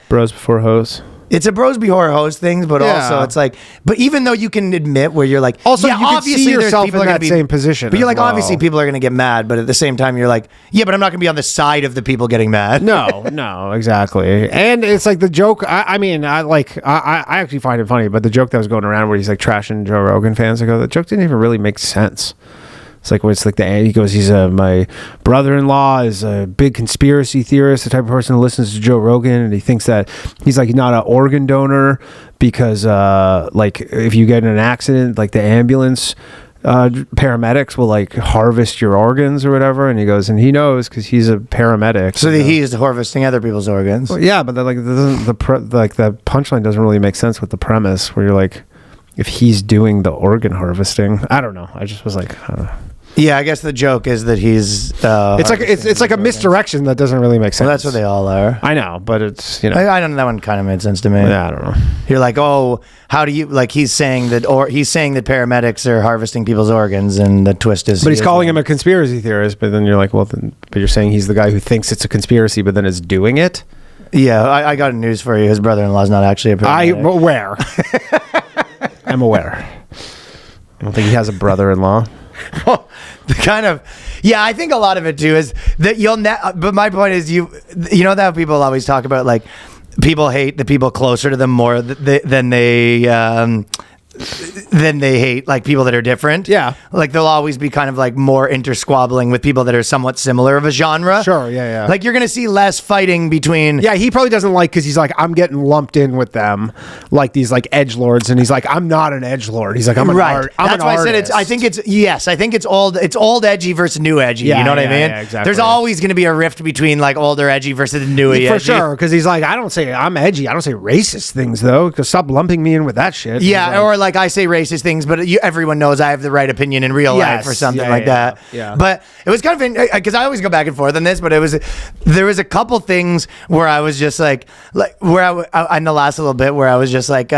bros before hoes. it's a bros before hoes things, but Yeah. also it's like, but even though you can admit where you're like, Also, yeah, you can obviously see there's yourself people in are gonna that same position But you're as like, well. obviously people are going to get mad, but at the same time you're like, yeah, but I'm not going to be on the side of the people getting mad. No, exactly. And it's like the joke. I mean, I actually find it funny, but the joke that was going around where he's like trashing Joe Rogan fans, I go, the joke didn't even really make sense. It's like, he goes, my brother-in-law is a big conspiracy theorist, the type of person who listens to Joe Rogan, and he thinks that he's like not an organ donor because like if you get in an accident, like the ambulance paramedics will like harvest your organs or whatever. And he goes, and he knows because he's a paramedic. So he's harvesting other people's organs. Well, yeah, but like the punchline doesn't really make sense with the premise where you're like, if he's doing the organ harvesting, I don't know. I just was like, I don't know. Yeah, I guess the joke is that he's. It's like a misdirection that doesn't really make sense. Well, that's what they all are. I know, but it's I don't know. That one kind of made sense to me. Yeah, I don't know. You're like, oh, how do you like? He's saying that paramedics are harvesting people's organs, and the twist is. But he's calling him a conspiracy theorist. But then you're like, well, but you're saying he's the guy who thinks it's a conspiracy, but then is doing it. Yeah, I got news for you. His brother-in-law is not actually a paramedic. I'm aware. I'm aware. I don't think he has a brother-in-law. Well, I think a lot of it too is that but my point is you know that people always talk about like people hate the people closer to them more than they hate like people that are different. Yeah. Like they'll always be kind of like more intersquabbling with people that are somewhat similar of a genre. Sure, yeah. Like you're going to see less fighting between. Yeah, he probably doesn't like because he's like, I'm getting lumped in with them, like these like edgelords, and he's like, I'm not an edgelord. He's like, I'm an artist. That's why I said I think it's old edgy versus new edgy. Yeah, you know what I mean? Yeah, exactly. There's always going to be a rift between like older edgy versus new edgy. For sure, because he's like, I don't say I'm edgy. I don't say racist things though. Because stop lumping me in with that shit. Yeah, or like I say racist things, but everyone knows I have the right opinion in real life or something like that. Yeah. But it was kind of because I always go back and forth on this, but there was a couple things where I was just like where I in the last little bit where I was just like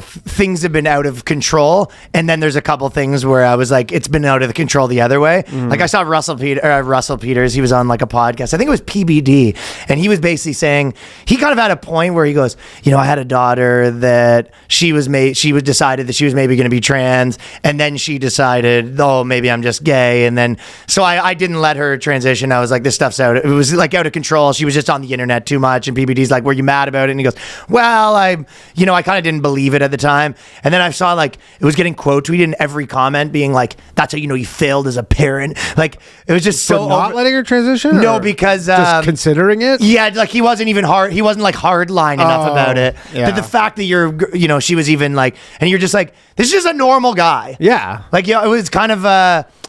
things have been out of control, and then there's a couple things where I was like it's been out of the control the other way. Like I saw Russell Peters, he was on like a podcast, I think it was PBD, and he was basically saying he kind of had a point where he goes, I had a daughter that she decided that she was maybe going to be trans, and then she decided, oh, maybe I'm just gay, and then so I didn't let her transition. I was like, this stuff's out. It was like out of control. She was just on the internet too much, and PBD's like, were you mad about it? And he goes, well, I kind of didn't believe it at the time, and then I saw like it was getting quote tweeted in every comment being like, that's how you failed as a parent. Like it was just so not letting her transition. No, because just considering it. Yeah, like he wasn't like hardline enough about it. Yeah. That the fact that she was even like, and you're just like, this is just a normal guy. Yeah. Like, it was kind of,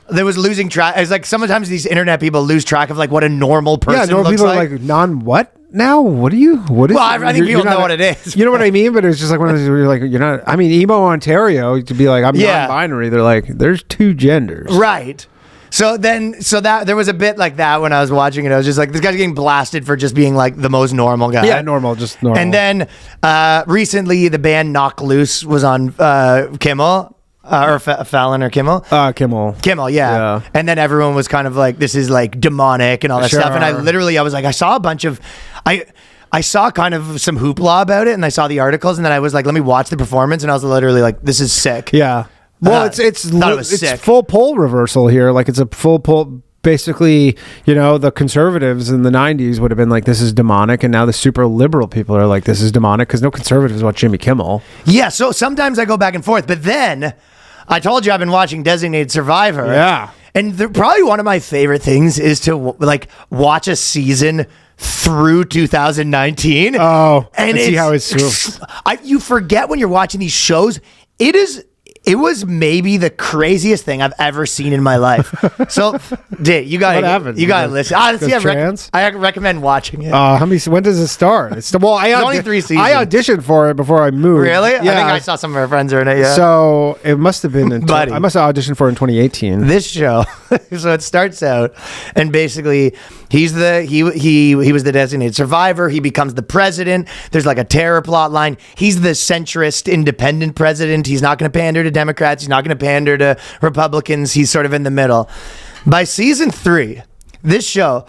there was losing track. It's like sometimes these internet people lose track of like what a normal person looks like. Yeah, normal people are like, non-what? Now, what is? Well, I think people know what it is. You know what I mean? But it's just like one of those where you're like, you're not. I mean, emo Ontario to be like, I'm non-binary. They're like, there's two genders, right? So that there was a bit like that when I was watching it. I was just like, this guy's getting blasted for just being like the most normal guy. Yeah, just normal. And then recently, the band Knock Loose was on Kimmel. Or Fallon or Kimmel? Kimmel, yeah. And then everyone was kind of like, this is like demonic and all that stuff. And I was like, I saw a bunch of, I saw kind of some hoopla about it, and I saw the articles, and then I was like, let me watch the performance, and I was literally like, this is sick. Yeah. Well, it's full pole reversal here. Like it's a full pole. Basically, the conservatives in the 90s would have been like, this is demonic. And now the super liberal people are like, this is demonic because no conservatives watch Jimmy Kimmel. Yeah. So sometimes I go back and forth. But then I told you I've been watching Designated Survivor. Yeah. And probably one of my favorite things is to like watch a season through 2019. Oh, and see how it's true. You forget when you're watching these shows. It was maybe the craziest thing I've ever seen in my life. So, you got to listen. Honestly, I recommend watching it. When does it start? It's only 3 seasons. I auditioned for it before I moved. Really? Yeah. I think I saw some of our friends are in it. Yeah. So it must have been. I must have auditioned for it in 2018. This show. So it starts out, and basically he was the designated survivor. He becomes the president. There's like a terror plot line. He's the centrist independent president. He's not going to pander to Democrats. He's not going to pander to Republicans. He's sort of in the middle. By season 3, this show.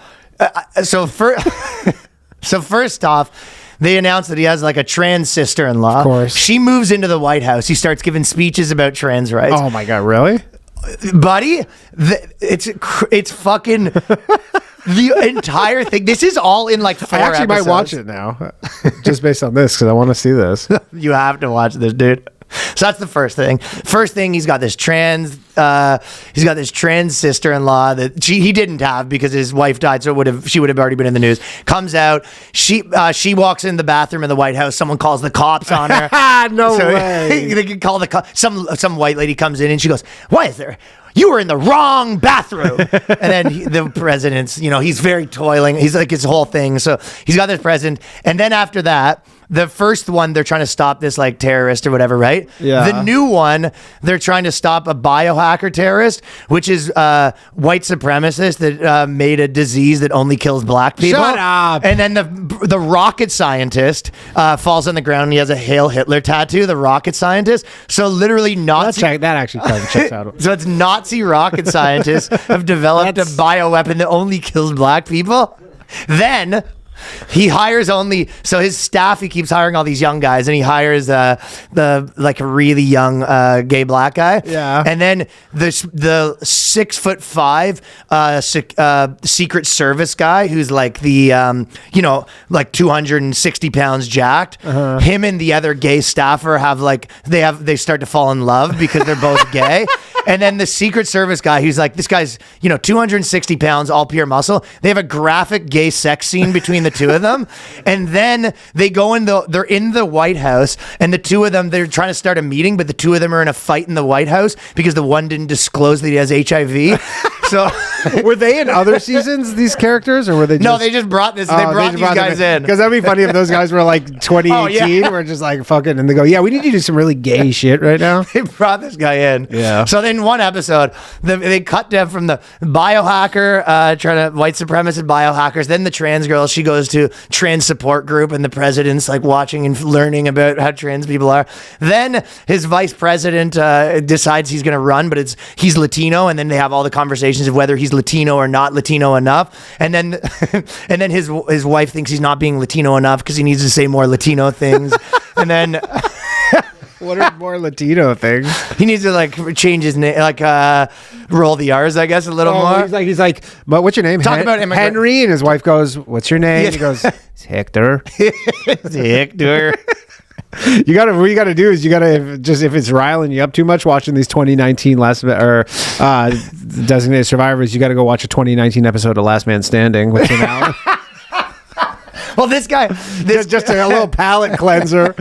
So first off, they announced that he has like a trans sister-in-law. Of course. She moves into the White House. He starts giving speeches about trans rights. Oh my God, really? Buddy, it's fucking the entire thing. This is all in like 4 I actually episodes. might watch it now, just based on this because I want to see this. You have to watch this, dude. So that's the first thing. First thing, he's got this trans sister-in-law that he didn't have because his wife died, so she would have already been in the news. Comes out, she walks in the bathroom in the White House. Someone calls the cops on her. No way. They can call the cops. Some white lady comes in and she goes, "Why is there? You were in the wrong bathroom." And then the president's, he's very toiling. He's like his whole thing. So he's got this president. And then after that, the first one, they're trying to stop this like terrorist or whatever, right? Yeah. The new one, they're trying to stop a biohacker terrorist, which is white supremacist that made a disease that only kills black people. Shut up. And then the rocket scientist falls on the ground and he has a Hail Hitler tattoo, the rocket scientist. So literally Nazi... That actually kind of checks out. So it's Nazi rocket scientists have developed a bioweapon that only kills black people. Then... he hires so his staff, he keeps hiring all these young guys, and he hires the like a really young gay black guy. Yeah. And then the 6'5" Secret Service guy who's like the like 260 pounds jacked. Him and the other gay staffer they start to fall in love because they're both gay. And then the Secret Service guy, who's like, this guy's 260 pounds, all pure muscle. They have a graphic gay sex scene between the two of them, and then they're in the White House, and the two of them, they're trying to start a meeting, but the two of them are in a fight in the White House because the one didn't disclose that he has HIV. So were they in other seasons, these characters, or were they just... No, they just brought this. They brought these guys in. Because that'd be funny if those guys were like 2018, Oh, yeah. we're just like fucking, and they go, yeah, we need you to do some really gay shit right now. They brought this guy in. Yeah. So in one episode, they cut them from the biohacker, white supremacist biohackers. Then the trans girl, she goes to trans support group, and the president's like watching and learning about how trans people are. Then his vice president decides he's going to run, but he's Latino, and then they have all the conversations of whether he's Latino or not Latino enough. And then his wife thinks he's not being Latino enough because he needs to say more Latino things. And then What are more Latino things? he needs to like change his name, like roll the R's, I guess, a little more. He's like, but what's your name? Talk about immigrant- Henry, and his wife goes, what's your name? Yeah. He goes, it's Hector. Hector. What you gotta do is if it's riling you up too much watching these 2019 Designated Survivors, you got to go watch a 2019 episode of Last Man Standing with Tim Allen. Well, this guy, just a little palate cleanser.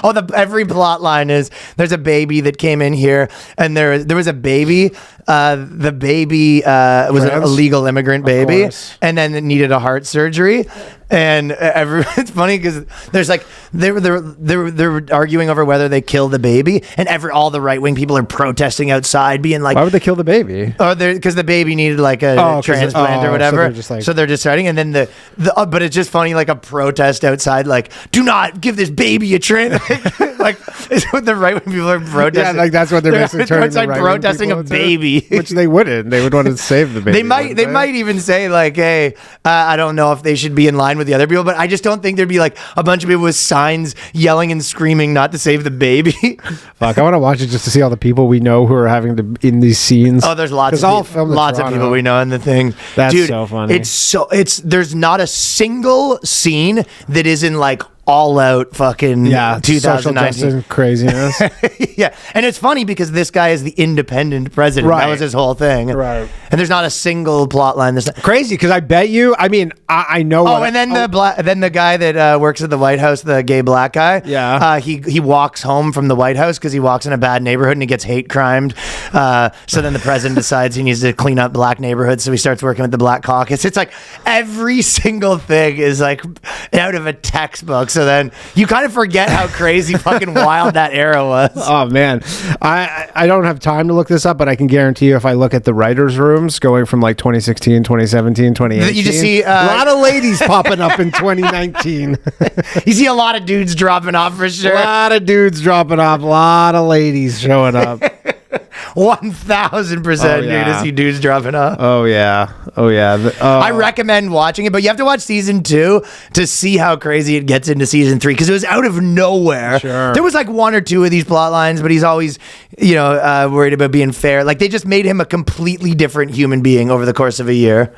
Oh, every plot line is there's a baby that came in here, and there was a baby. The baby was an illegal immigrant baby, and then it needed a heart surgery. And it's funny because there's like they're arguing over whether they kill the baby, and all the right wing people are protesting outside, being like, why would they kill the baby? Oh, because the baby needed like a transplant or whatever. So they're just starting, and then but it's just funny, like a protest outside, like, do not give this baby a transplant. Like it's what the right wing people are protesting. Yeah, like that's what they're basically turning the right protesting a baby, which they wouldn't. They would want to save the baby. They might even say like, hey, I don't know if they should be in line with the other people, but I just don't think there'd be like a bunch of people with signs yelling and screaming not to save the baby. Fuck, I want to watch it just to see all the people we know who are having to in these scenes. Oh, there's lots of people we know in the thing. That's Dude, so funny. There's not a single scene that isn't like all out fucking 2019 craziness. Yeah, and it's funny because this guy is the independent president. Right. That was his whole thing. Right. And there's not a single plot line. Crazy because I bet you. I mean, I know. Oh, and then the guy that works at the White House, the gay black guy. Yeah. He walks home from the White House because he walks in a bad neighborhood and he gets hate crimed. So then the president decides he needs to clean up black neighborhoods, so he starts working with the Black Caucus. It's like every single thing is like out of a textbook. So then you kind of forget how crazy fucking wild that era was. Oh man, I don't have time to look this up, but I can guarantee you if I look at the writers' rooms going from like 2016, 2017, 2018, you just see a lot of ladies popping up in 2019. You see a lot of dudes dropping off for sure. A lot of dudes dropping off, a lot of ladies showing up. 1000% you're gonna see dudes dropping off. Oh yeah. I recommend watching it, but you have to watch season 2 to see how crazy it gets into season 3 because it was out of nowhere. Sure. There was like one or two of these plot lines, but he's always worried about being fair. Like they just made him a completely different human being over the course of a year.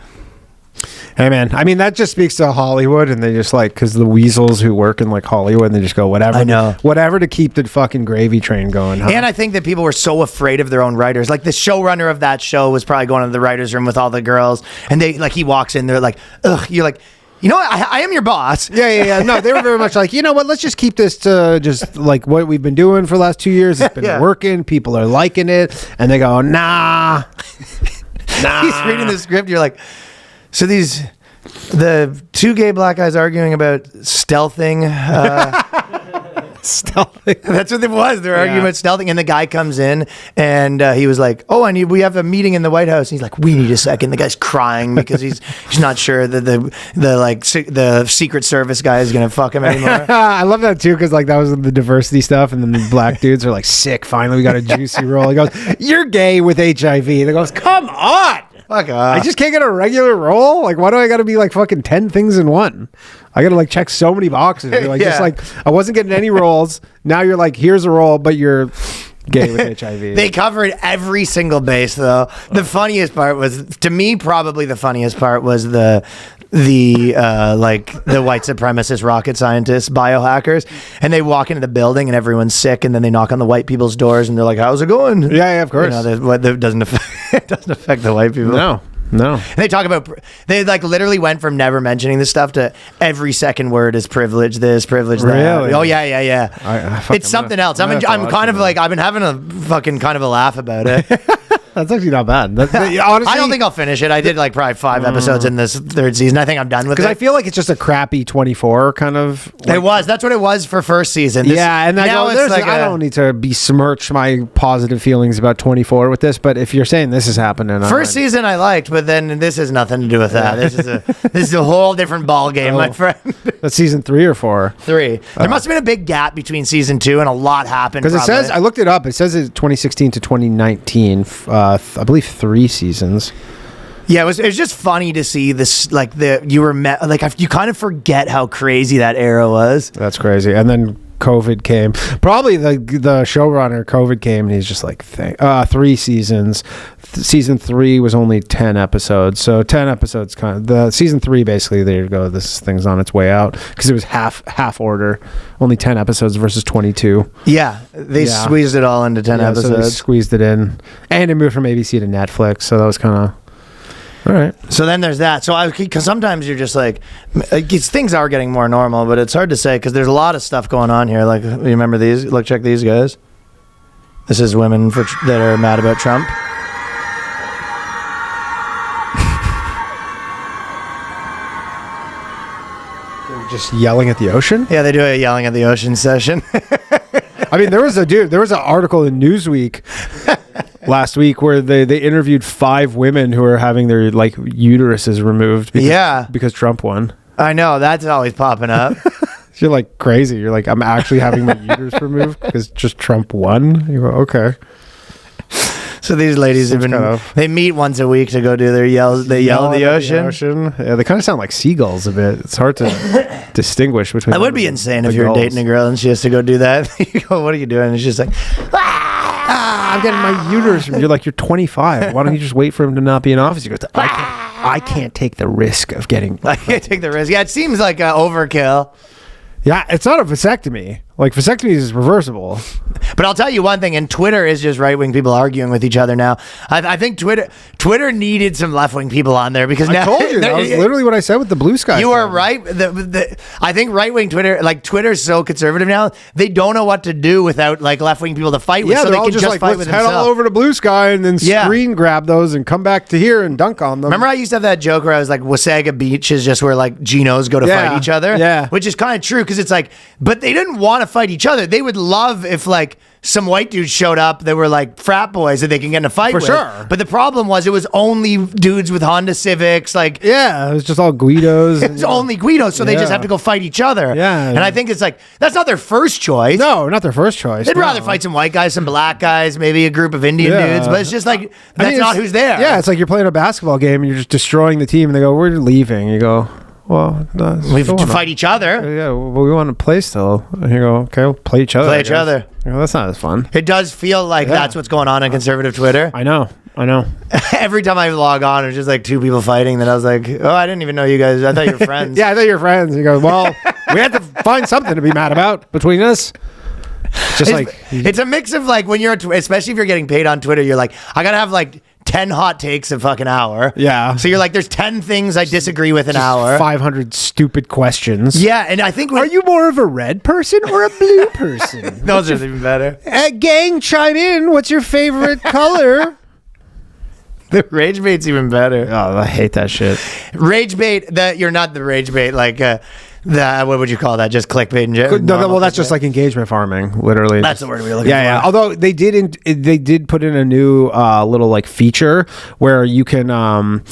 Hey man, I mean that just speaks to Hollywood, and they just like because the weasels who work in like Hollywood, and they just go whatever. I know. Whatever to keep the fucking gravy train going. Huh? And I think that people were so afraid of their own writers. Like the showrunner of that show was probably going to the writers' room with all the girls, and they like he walks in, they're like, ugh. You're like, you know what? I am your boss. Yeah. No, they were very much like, you know what? Let's just keep this to just like what we've been doing for the last 2 years. It's been working. People are liking it, and they go, nah. He's reading the script. You're like, so the two gay black guys arguing about stealthing. Stealthing. That's what it was. They're arguing about stealthing, and the guy comes in, and he was like, "Oh, we have a meeting in the White House." And he's like, "We need a second." The guy's crying because he's not sure that the Secret Service guy is gonna fuck him anymore. I love that too because like that was the diversity stuff, and then the black dudes are like, "Sick! Finally, we got a juicy role." He goes, "You're gay with HIV." They goes, "Come on." Fuck off. I just can't get a regular role. Like, why do I got to be like fucking 10 things in one? I got to like check so many boxes. You're like, just like I wasn't getting any roles. Now you're like, here's a role, but you're gay with HIV. They covered every single base, though. The funniest part was, to me, probably the funniest part was the white supremacist rocket scientists, biohackers, and they walk into the building and everyone's sick, and then they knock on the white people's doors and they're like, "How's it going?" Yeah, of course. You know, that doesn't affect, it doesn't affect the white people. No. And they talk about, they like literally went from never mentioning this stuff to every second word is privilege this, privilege that. Really? Oh yeah. It's something else. I'm kind of like, I've been having a fucking kind of a laugh about it. That's actually not bad. Honestly, I don't think I'll finish it. I did like probably 5 episodes in this third season. I think I'm done with it. Because I feel like it's just a crappy 24 kind of. Like, that's what it was for first season. And I don't need to besmirch my positive feelings about 24 with this, but if you're saying this is happening, first season I liked, but then this has nothing to do with that. This is a whole different ball game, my friend. That's season 3 or 4? 3. There must have been a big gap between season 2, and a lot happened. Because it says, I looked it up. It says it's 2016 to 2019. I believe 3 seasons. Yeah, it was just funny to see this. Like you kind of forget how crazy that era was. That's crazy. And then COVID came. Probably the showrunner, COVID came, and he's just like 3 seasons. Season 3 was only 10 episodes, so 10 episodes. The season 3 basically, there you go. This thing's on its way out because it was half order. Only 10 episodes versus 22. Yeah, they squeezed it all into 10 episodes. So they squeezed it in, and it moved from ABC to Netflix. So that was kind of. All right. So then there's that. So because sometimes you're just like things are getting more normal, but it's hard to say because there's a lot of stuff going on here. Like, you remember these? Look, check these guys. This is women that are mad about Trump. They're just yelling at the ocean? Yeah, they do a yelling at the ocean session. I mean, there was an article in Newsweek last week where they interviewed 5 women who are having their like uteruses removed because Trump won. I know, that's always popping up. You're like crazy. You're like, I'm actually having my uterus removed because just Trump won. You go, okay. So these ladies they meet once a week to go do their yells. They yell at the ocean. Yeah, they kind of sound like seagulls a bit. It's hard to distinguish between. That would be insane if you're dating a girl and she has to go do that. You go, what are you doing? And she's just like, I'm getting my uterus. You're like, you're 25. Why don't you just wait for him to not be in office? He goes, I can't take the risk of getting. I can't take the risk. Yeah, it seems like overkill. Yeah, it's not a vasectomy. Like, vasectomy is reversible. But I'll tell you one thing, and Twitter is just right-wing people arguing with each other now. I think Twitter needed some left-wing people on there because now... I told you, that was literally what I said with the blue sky. You are right. I think right-wing Twitter, like Twitter's so conservative now, they don't know what to do without like left-wing people to fight with, so they can just like, fight with themselves. Let's head all over to blue sky and then screen grab those and come back to here and dunk on them. Remember I used to have that joke where I was like, Wasaga Beach is just where like Genos go to fight each other? Yeah. Which is kind of true because it's like, but they didn't want to fight each other. They would love if like some white dudes showed up that were like frat boys that they can get in a fight with. For sure. But the problem was it was only dudes with Honda Civics. Like, yeah, it was just all Guidos. It's only Guidos, so they just have to go fight each other. Yeah. And I think it's like, that's not their first choice. No, not their first choice. They'd rather fight some white guys, some black guys, maybe a group of Indian dudes, but it's just like, that's not who's there. Yeah, it's like you're playing a basketball game and you're just destroying the team and they go, we're leaving. You go, well, we have to fight each other. Yeah, well, we want to play still. And you go, okay, we'll play each other. Play each other. You know, that's not as fun. It does feel like that's what's going on Conservative Twitter. I know. I know. Every time I log on, it's just like two people fighting. Then I was like, oh, I didn't even know you guys. I thought you were friends. Yeah, I thought you were friends. You go, well, we had to find something to be mad about between us. Just It's a mix of like when you're, especially if you're getting paid on Twitter, you're like, I gotta have like 10 hot takes a fucking hour. Yeah. So you're like, there's 10 things I disagree with an hour. 500 stupid questions. Yeah, and I think Are you more of a red person or a blue person? those are even better. Gang, chime in. What's your favorite color? The rage bait's even better. Oh, I hate that shit. Rage bait, you're not the rage bait, like what would you call that? Just clickbait and Well, that's just like engagement farming, literally. That's the word we were looking for. Yeah. Although they did put in a new little like feature where you can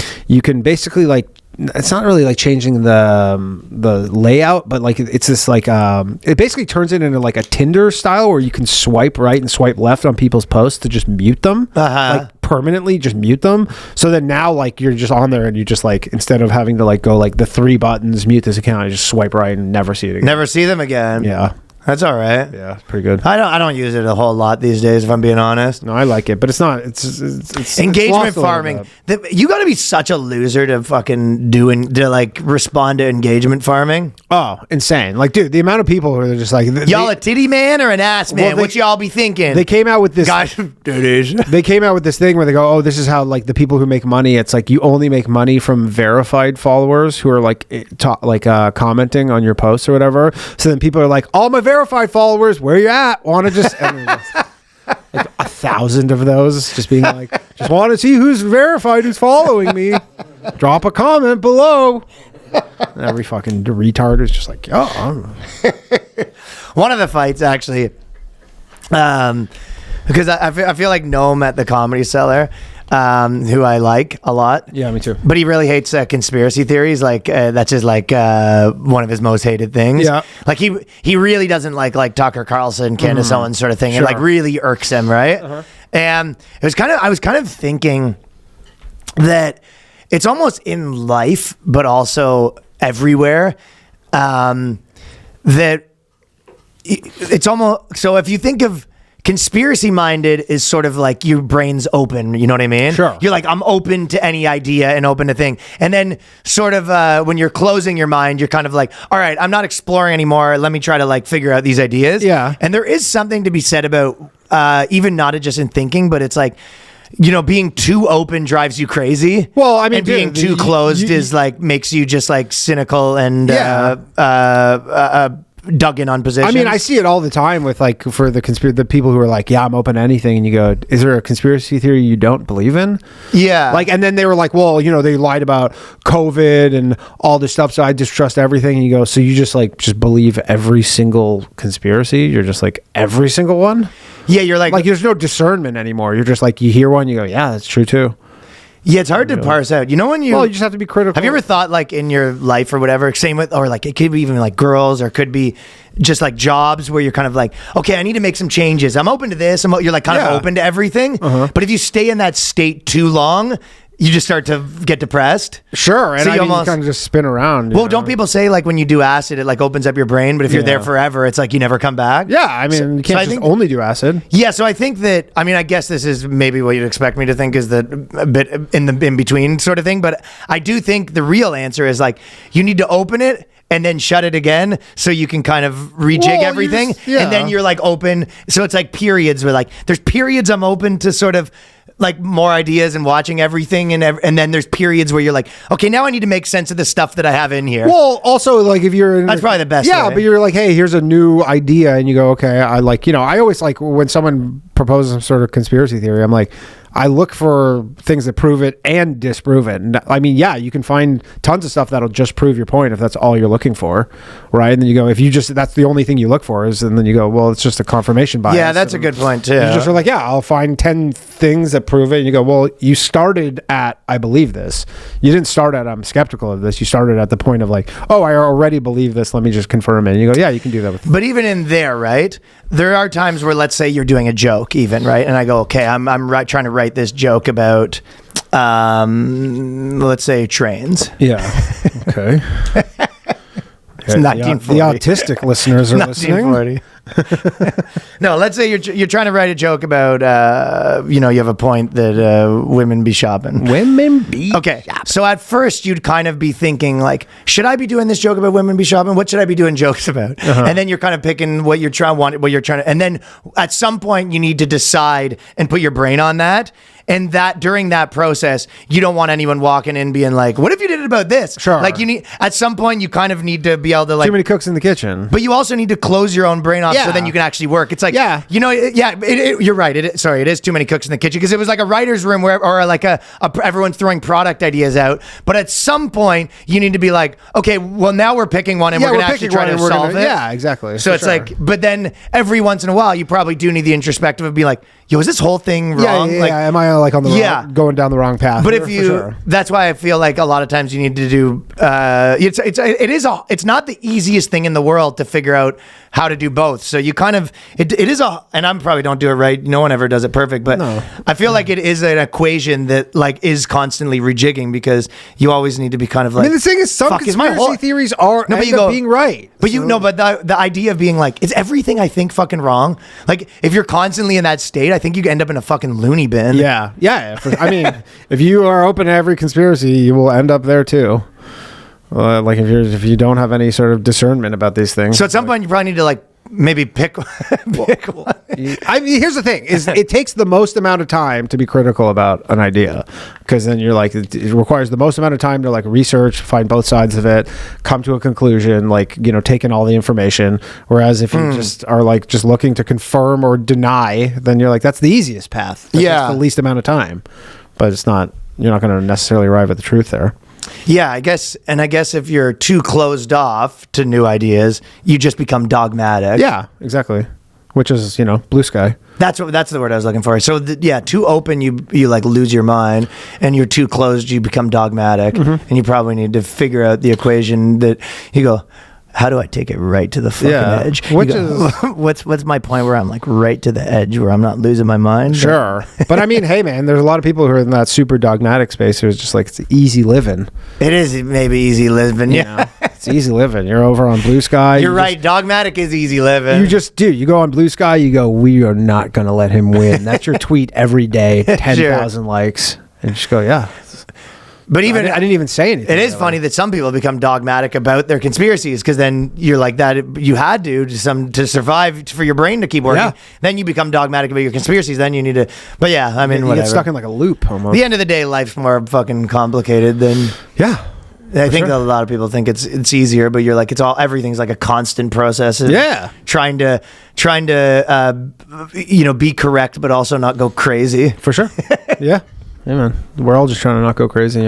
basically like, it's not really like changing the layout, but like it's this like it basically turns it into like a Tinder style where you can swipe right and swipe left on people's posts to just mute them, like permanently just mute them. So then now like you're just on there and you just like, instead of having to like go like the 3 buttons, mute this account, you just swipe right and never see it again. Never see them again. Yeah. That's all right. Yeah, it's pretty good. I don't use it a whole lot these days, if I'm being honest. No, I like it, but it's not. It's engagement lost a little farming. bit. You got to be such a loser to fucking to like respond to engagement farming. Oh, insane! Like, dude, the amount of people who are just like, y'all a titty man or an ass man? What y'all be thinking? They came out with this. Guys, titties. They came out with this thing where they go, oh, this is how like the people who make money. It's like you only make money from verified followers who are like commenting on your posts or whatever. So then people are like, all my verified followers, where you at? Want to just like 1,000 of those just being like, just want to see who's verified, who's following me. Drop a comment below. And every fucking retard is just like, oh. One of the fights actually, because I feel like Noam at the Comedy Cellar, who I like a lot. Yeah, me too. But he really hates conspiracy theories. Like that's just like one of his most hated things. Yeah. Like he really doesn't like Tucker Carlson, Candace Owens sort of thing. Sure. It like really irks him, right? And I was kind of thinking that it's almost in life, but also everywhere. That it's almost, so if you think of conspiracy minded is sort of like your brain's open, you know what I mean? Sure. You're like, I'm open to any idea and open to thing. And then sort of when you're closing your mind, you're kind of like, all right, I'm not exploring anymore. Let me try to like figure out these ideas. Yeah. And there is something to be said about even not just in thinking, but it's like, you know, being too open drives you crazy. Well, I mean, and being too closed is like makes you just like cynical and dug in on positions. I mean, I see it all the time with like for the people who are like, yeah, I'm open to anything, and you go, is there a conspiracy theory you don't believe in? Yeah. Like, and then they were like, well, you know, they lied about COVID and all this stuff, so I distrust everything. And you go, so you just believe every single conspiracy? You're just like every single one? Yeah, you're like there's no discernment anymore. You're just like, you hear one, you go, yeah, that's true too. Yeah, it's hard to parse out. You know when you just have to be critical. Have you ever thought like in your life or whatever, same with, or like it could be even like girls, or it could be just like jobs where you're kind of like, okay, I need to make some changes. I'm open to this. You're like kind of open to everything. But if you stay in that state too long, you just start to get depressed. Sure. And so you kind of just spin around. Well, don't people say like when you do acid, it like opens up your brain, but if you're there forever, it's like you never come back? Yeah. I mean, you can't just only do acid. Yeah. So I think that, I mean, I guess this is maybe what you'd expect me to think is that a bit in between sort of thing. But I do think the real answer is like, you need to open it and then shut it again so you can kind of rejig everything. And then you're like open. So it's like periods where like, there's periods I'm open to sort of like more ideas and watching everything, and then there's periods where you're like, okay, now I need to make sense of the stuff that I have in here. Well, also like if you're that's probably the best way. But you're like, hey, here's a new idea, and you go, okay, I like, you know, I always like when someone proposes some sort of conspiracy theory, I'm like, I look for things that prove it and disprove it. And I mean, yeah, you can find tons of stuff that'll just prove your point if that's all you're looking for, right? And then you go, if you just, that's the only thing you look for is, and then you go, well, it's just a confirmation bias. Yeah, that's a good point too. You just are like, yeah, I'll find 10 things that prove it. And you go, well, you started at, I believe this. You didn't start at, I'm skeptical of this. You started at the point of like, oh, I already believe this. Let me just confirm it. And you go, yeah, you can do that with. But even in there, right? There are times where, let's say you're doing a joke even, right? And I go, okay, I'm trying to write this joke about, let's say trains. Yeah. Okay. It's 1940. The autistic listeners are listening. 1940. No, let's say you're trying to write a joke about, you have a point that women be shopping. Women be Okay, so at first you'd kind of be thinking like, should I be doing this joke about women be shopping? What should I be doing jokes about? And then you're kind of picking what you're trying, and then at some point you need to decide and put your brain on that. And that during that process, you don't want anyone walking in being like, what if you did it about this? Sure. Like at some point you kind of need to be able to like, too many cooks in the kitchen. but you also need to close your own brain off so then you can actually work. It's like, you're right. It is too many cooks in the kitchen because it was like a writer's room or like everyone's throwing product ideas out. But at some point you need to be like, okay, well now we're picking one and we're going to actually try to solve it. Yeah, exactly. So it's like, but then every once in a while you probably do need the introspective of being like, yo, is this whole thing wrong? Am I like on the wrong, going down the wrong path? But that's why I feel like a lot of times you need to do. It's not the easiest thing in the world to figure out how to do both. So you kind of it is and I'm probably don't do it right. No one ever does it perfect, but I feel like it is an equation that like is constantly rejigging because you always need to be kind of like. I mean, the thing is, some conspiracy theories are end up being right. But but the idea of being like, is everything I think fucking wrong? Like if you're constantly in that state, I think you end up in a fucking loony bin. Yeah. I mean, if you are open to every conspiracy, you will end up there too. Like if you don't have any sort of discernment about these things. So at some point, you probably need to like maybe pick one. I mean, here's the thing: is it takes the most amount of time to be critical about an idea, because then you're like, it requires the most amount of time to like research, find both sides of it, come to a conclusion, like take in all the information. Whereas if you just are like just looking to confirm or deny, then you're like, that's the easiest path. That takes the least amount of time, but it's not. You're not going to necessarily arrive at the truth there. Yeah, I guess if you're too closed off to new ideas, you just become dogmatic. Yeah, exactly. Which is, blue sky. That's the word I was looking for. So too open, you like lose your mind, and you're too closed, you become dogmatic, and you probably need to figure out the equation that you go, how do I take it right to the fucking edge? What's my point where I'm like right to the edge where I'm not losing my mind? Sure. But I mean, hey man, there's a lot of people who are in that super dogmatic space who's just like, it's easy living. It is maybe easy living. Yeah. It's easy living. You're over on blue sky. You're right. Dogmatic is easy living. You go on blue sky, you go, we are not going to let him win. That's your tweet every day, 10,000 likes. And just go, yeah. But even I didn't even say anything. It is funny that some people become dogmatic about their conspiracies because then you're like that. You had to survive for your brain to keep working. Yeah. Then you become dogmatic about your conspiracies. Then you need to. But yeah, I mean, whatever. Get stuck in like a loop almost. At the end of the day, life's more fucking complicated than. Yeah. I think a lot of people think it's easier, but you're like everything's like a constant process. Yeah. Trying to be correct, but also not go crazy. For sure. Yeah. Hey man, we're all just trying to not go crazy,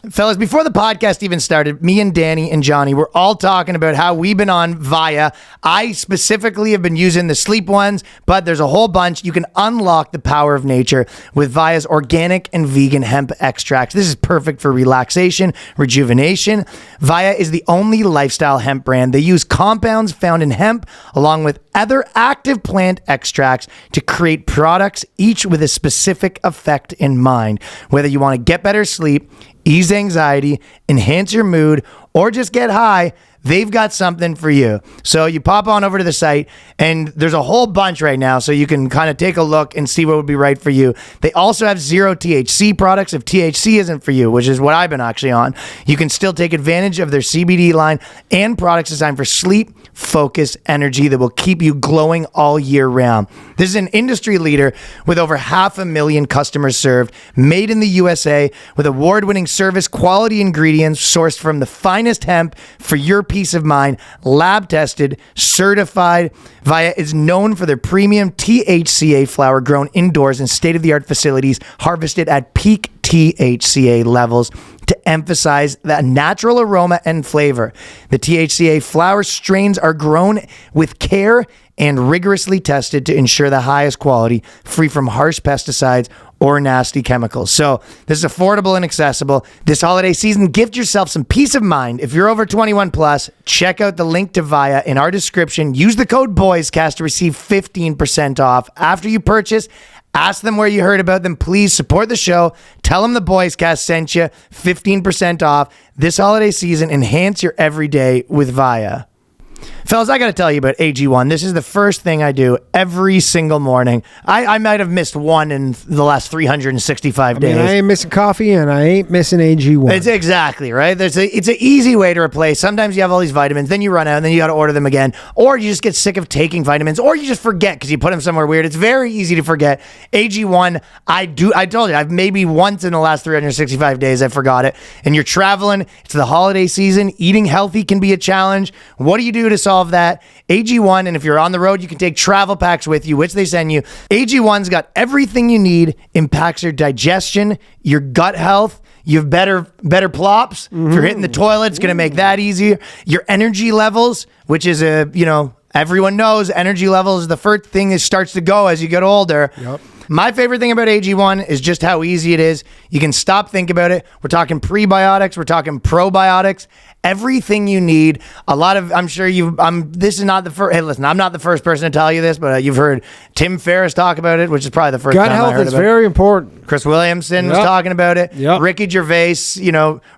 Fellas, before the podcast even started, me and Danny and Johnny were all talking about how we've been on VIIA. I specifically have been using the sleep ones, but there's a whole bunch. You can unlock the power of nature with VIIA's organic and vegan hemp extracts. This is perfect for relaxation, rejuvenation. VIIA is the only lifestyle hemp brand. They use compounds found in hemp along with other active plant extracts to create products, each with a specific effect in mind. Whether you want to get better sleep, ease anxiety, enhance your mood, or just get high, they've got something for you. So you pop on over to the site, and there's a whole bunch right now, so you can kind of take a look and see what would be right for you. They also have zero THC products if THC isn't for you, which is what I've been actually on. You can still take advantage of their CBD line and products designed for sleep, focus, energy that will keep you glowing all year round. This is an industry leader with over 500,000 customers served, made in the USA with award-winning service, quality ingredients sourced from the finest hemp for your peace of mind, lab tested, certified. VIIA is known for their premium THCA flower grown indoors in state-of-the-art facilities, harvested at peak THCA levels to emphasize that natural aroma and flavor. The THCA flower strains are grown with care and rigorously tested to ensure the highest quality, free from harsh pesticides or nasty chemicals. So this is affordable and accessible. This holiday season, gift yourself some peace of mind. If you're over 21 plus, check out the link to VIIA in our description. Use the code BOYSCAST to receive 15% off after you purchase Ask them where you heard about them. Please support the show. Tell them the BOYSCAST sent you. 15% off this holiday season. Enhance your everyday with VIIA. Fellas, I got to tell you about AG1. This is the first thing I do every single morning. I might have missed one in the last 365 days. I ain't missing coffee and I ain't missing AG1. It's exactly right. It's an easy way to replace. Sometimes you have all these vitamins, then you run out, and then you got to order them again. Or you just get sick of taking vitamins, or you just forget because you put them somewhere weird. It's very easy to forget. AG1, I told you, I've maybe once in the last 365 days I forgot it. And you're traveling, it's the holiday season, eating healthy can be a challenge. What do you do to solve that? AG1, and if you're on the road, you can take travel packs with you, which they send you. AG1's got everything you need, impacts your digestion, your gut health. You have better plops. If you're hitting the toilet, it's going to make that easier. Your energy levels, which is everyone knows energy levels is the first thing that starts to go as you get older. Yep. My favorite thing about AG1 is just how easy it is. You can stop, think about it. We're talking prebiotics. We're talking probiotics. Everything you need. I'm sure this is not the first, hey, listen, I'm not the first person to tell you this, but you've heard Tim Ferriss talk about it, which is probably the first Gut time health I heard is about very important. Chris Williamson was talking about it. Yep. Ricky Gervais,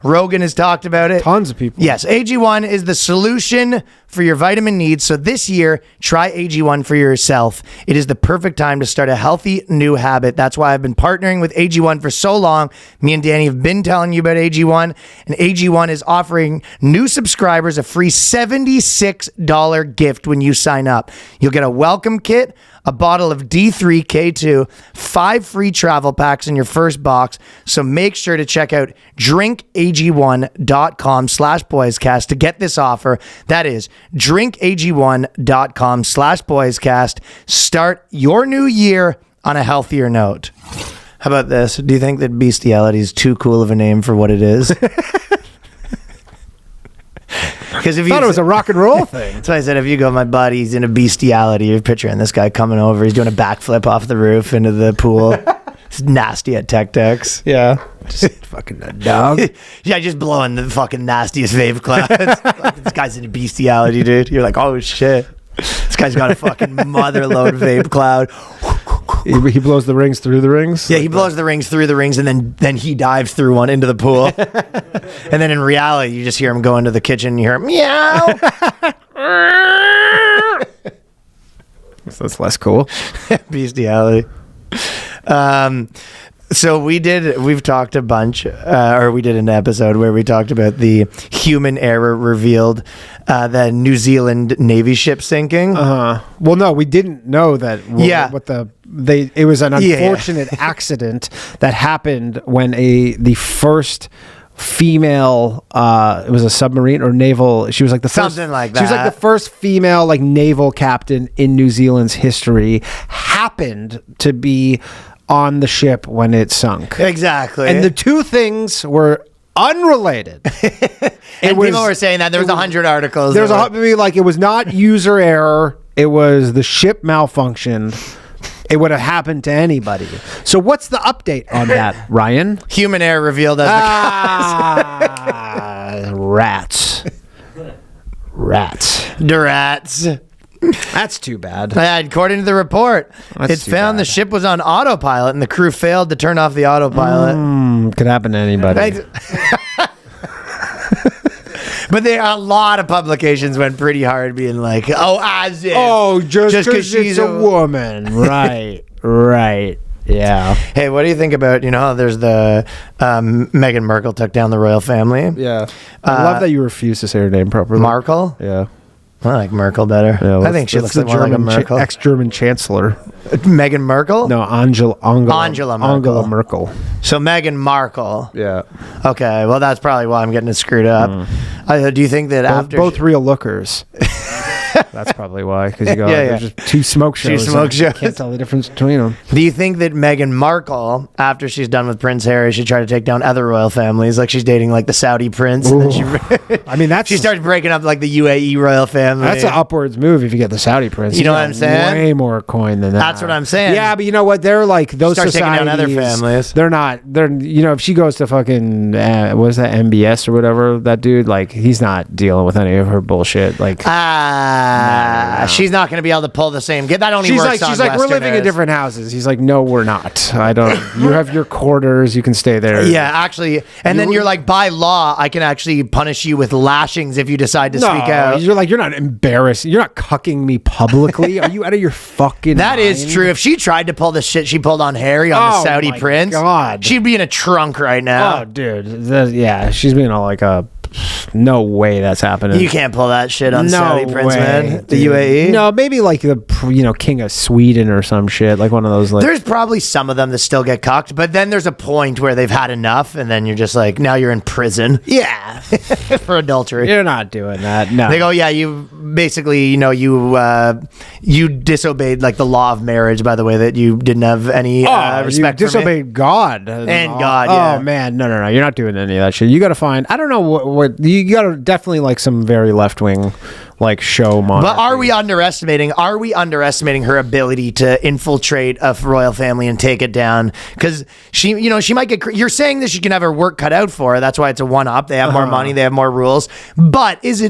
Rogan has talked about it. Tons of people. Yes, AG1 is the solution for your vitamin needs. So this year, try AG1 for yourself. It is the perfect time to start a healthy new habit. That's why I've been partnering with AG1 for so long. Me and Danny have been telling you about AG1, and AG1 is offering new subscribers a free $76 gift when you sign up. You'll get a welcome kit, a bottle of D3K2, 5 free travel packs in your first box. So make sure to check out drinkag1.com/boyscast to get this offer. That is drinkag1.com/boyscast. Start your new year on a healthier note. How about this? Do you think that bestiality is too cool of a name for what it is? Because if you thought it was a rock and roll thing. That's why I said, if you go, my buddy's in a bestiality, you're picturing this guy coming over. He's doing a backflip off the roof into the pool. It's nasty at Tech Decks. Yeah. Just fucking a dog. Yeah, just blowing the fucking nastiest vape clouds. Like, this guy's in a bestiality, dude. You're like, oh shit. This guy's got a fucking motherload vape cloud. He blows the rings through the rings? Yeah, he blows the rings through the rings, and then he dives through one into the pool. And then in reality, you just hear him go into the kitchen, and you hear him, meow. So that's less cool. Bestiality. So we've talked a bunch, or we did an episode where we talked about the human error revealed, the New Zealand Navy ship sinking. Well, no, we didn't know that. It was an unfortunate accident that happened when the first female, it was a submarine or naval. She was like the first, something like that. She was like the first female naval captain in New Zealand's history. Happened to be on the ship when it sunk. Exactly. And the two things were unrelated. And people were saying that. There was 100 articles. There's it was not user error. It was the ship malfunctioned. It would have happened to anybody. So what's the update on that, Ryan? Human error revealed as the rats. Rats. That's too bad. According to the report, it's found the ship was on autopilot and the crew failed to turn off the autopilot. Could happen to anybody. But a lot of publications went pretty hard being like, as if. Just because she's a woman. Right. Yeah. Hey, what do you think about, there's the Megan Markle took down the royal family. Yeah. I love that you refuse to say her name properly. Markle? Yeah. I like Merkel better. Yeah, I think she looks more like a Merkel. Ex-German chancellor. Megan Markle? No, Angela Merkel. So Megan Markle. Yeah. Okay, well, that's probably why I'm getting it screwed up. Do you think that both real lookers. That's probably why, because you go, there's just two smoke shows. Can't tell the difference between them. Do you think that Meghan Markle, after she's done with Prince Harry, should try to take down other royal families? Like she's dating the Saudi prince. And then she starts breaking up the UAE royal family. That's an upwards move if you get the Saudi prince. You know what I'm saying? Way more coin than that. That's what I'm saying. Yeah, but you know what? They're those start societies. Taking down other families. They're not. If she goes to fucking what is that MBS or whatever, that dude, he's not dealing with any of her bullshit. She's not going to be able to pull the same. That only She's works like, on we're living in Westerners. different houses. He's like, no, we're not. I don't. You have your quarters. You can stay there. Yeah, actually. And then you're like, by law, I can actually punish you with lashings if you decide to No, speak out. you're like, you're not embarrassed. You're not cucking me publicly. Are you out of your fucking That mind? is true. If she tried to pull the shit she pulled on Harry on the Oh Saudi my prince, God. she'd be in a trunk right now. Oh, dude. Yeah, she's being all like a. No way that's happening. You can't pull that shit on no Saudi prince, way, man. The dude. UAE. No, maybe like the king of Sweden or some shit, like one of those. Like, There's probably some of them that still get cucked, but then there's a point where they've had enough, and then you're just like, now you're in prison. yeah, For adultery. you're not doing that. No, They go, yeah, you basically, you disobeyed like the law of marriage by the way that you didn't have any respect you for me. disobeyed God And God, yeah. Oh man, no, you're not doing any of that shit. You got to find. I don't know what you got to definitely like some very left wing like show monarchy. But are we underestimating her ability to infiltrate a royal family and take it down? Because she might get. You're saying that she can have her work cut out for her. That's why it's a one-up. They have more money. They have more rules. But is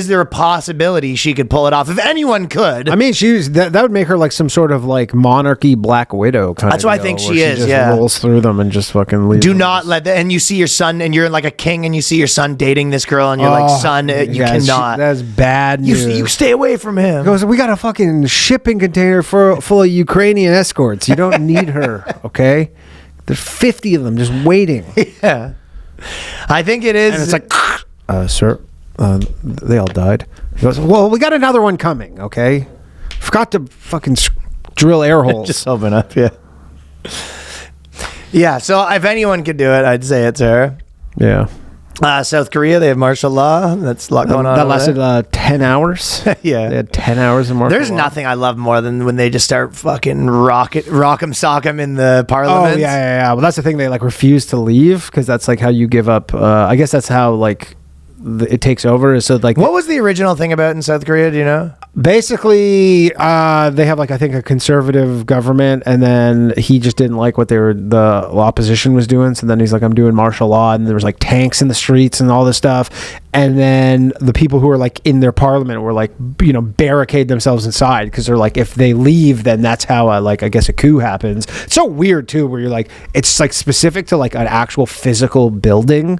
there a possibility she could pull it off? If anyone could, I mean, that would make her like some sort of like monarchy Black Widow kind That's of. what I think deal, she where is, Just yeah. rolls through them and just fucking leaves. do them. not let that. And you see your son, and you're like a king, and you see your son dating this girl, and you're like, son, you Yeah, cannot. That's bad news. You stay away from him. He goes, we got a fucking shipping container full of Ukrainian escorts. You don't need her, okay? There's 50 of them just waiting. Yeah, I think it is. And it's like, sir, they all died. He goes, well, we got another one coming, okay? Forgot to fucking drill air holes. just open up, yeah. Yeah, so if anyone could do it, I'd say it's her. Yeah. South Korea, they have martial law. That's a lot going on. That over lasted 10 hours. Yeah. They had 10 hours of martial There's law. nothing I love more than when they just start fucking rock 'em, sock 'em in the Oh, parliament. yeah. Well, that's the thing. They like refuse to leave because that's like how you give up. I guess that's how like it takes over. So like, What was the original thing about in South Korea? Do you know? basically, they have like I think a conservative government, and then he just didn't like what the opposition was doing. So then he's like, I'm doing martial law, and there was like tanks in the streets and all this stuff. And then the people who were like in their parliament were like, barricade themselves inside because they're like, if they leave, then that's how I guess a coup happens. It's so weird too, where you're like, it's like specific to like an actual physical building.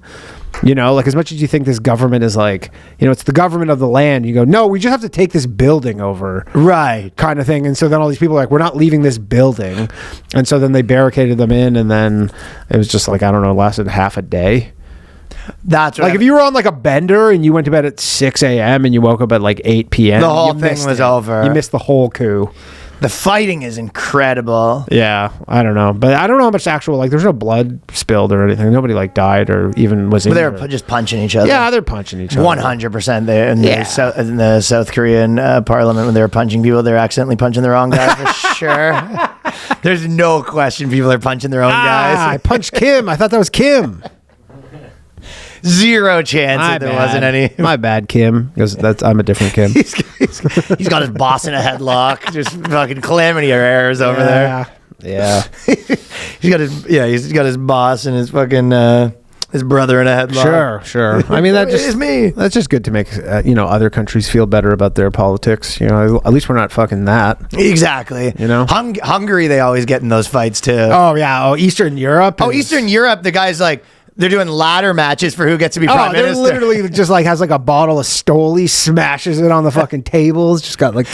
Like as much as you think this government is like, it's the government of the land, you go, no, we just have to take this building over. Right. Kind of thing. And so then all these people are like, we're not leaving this building. And so then they barricaded them in, and then it was just like, I don't know, lasted half a day. That's what Like if you were on like a bender and you went to bed at 6 a.m. and you woke up at like 8 p.m. The whole you thing missed was it. over. You missed the whole coup. The fighting is incredible. Yeah, I don't know. But I don't know how much actual, like there's no blood spilled or anything. Nobody like died or even was But they injured. were just punching each other. Yeah, they're punching each other. 100% there in, Yeah. in the South Korean parliament when they were punching people, they were accidentally punching the wrong guy for sure. There's no question people are punching their own I guys. punched Kim. I thought that was Kim. Zero chance My that there bad. wasn't any. My bad, Kim. Because I'm a different Kim. He's got his boss in a headlock. Just fucking calamity errors over there. Yeah. He's got his boss and his fucking his brother in a headlock. Sure. I mean, It's me. That's just good to make other countries feel better about their politics. At least we're not fucking that. Exactly. Hungary, they always get in those fights too. Oh yeah. Oh, Eastern Europe. Eastern Europe, the guy's like, they're doing ladder matches for who gets to be prime they're minister. literally just like has like a bottle of Stoli, smashes it on the fucking tables. Just got like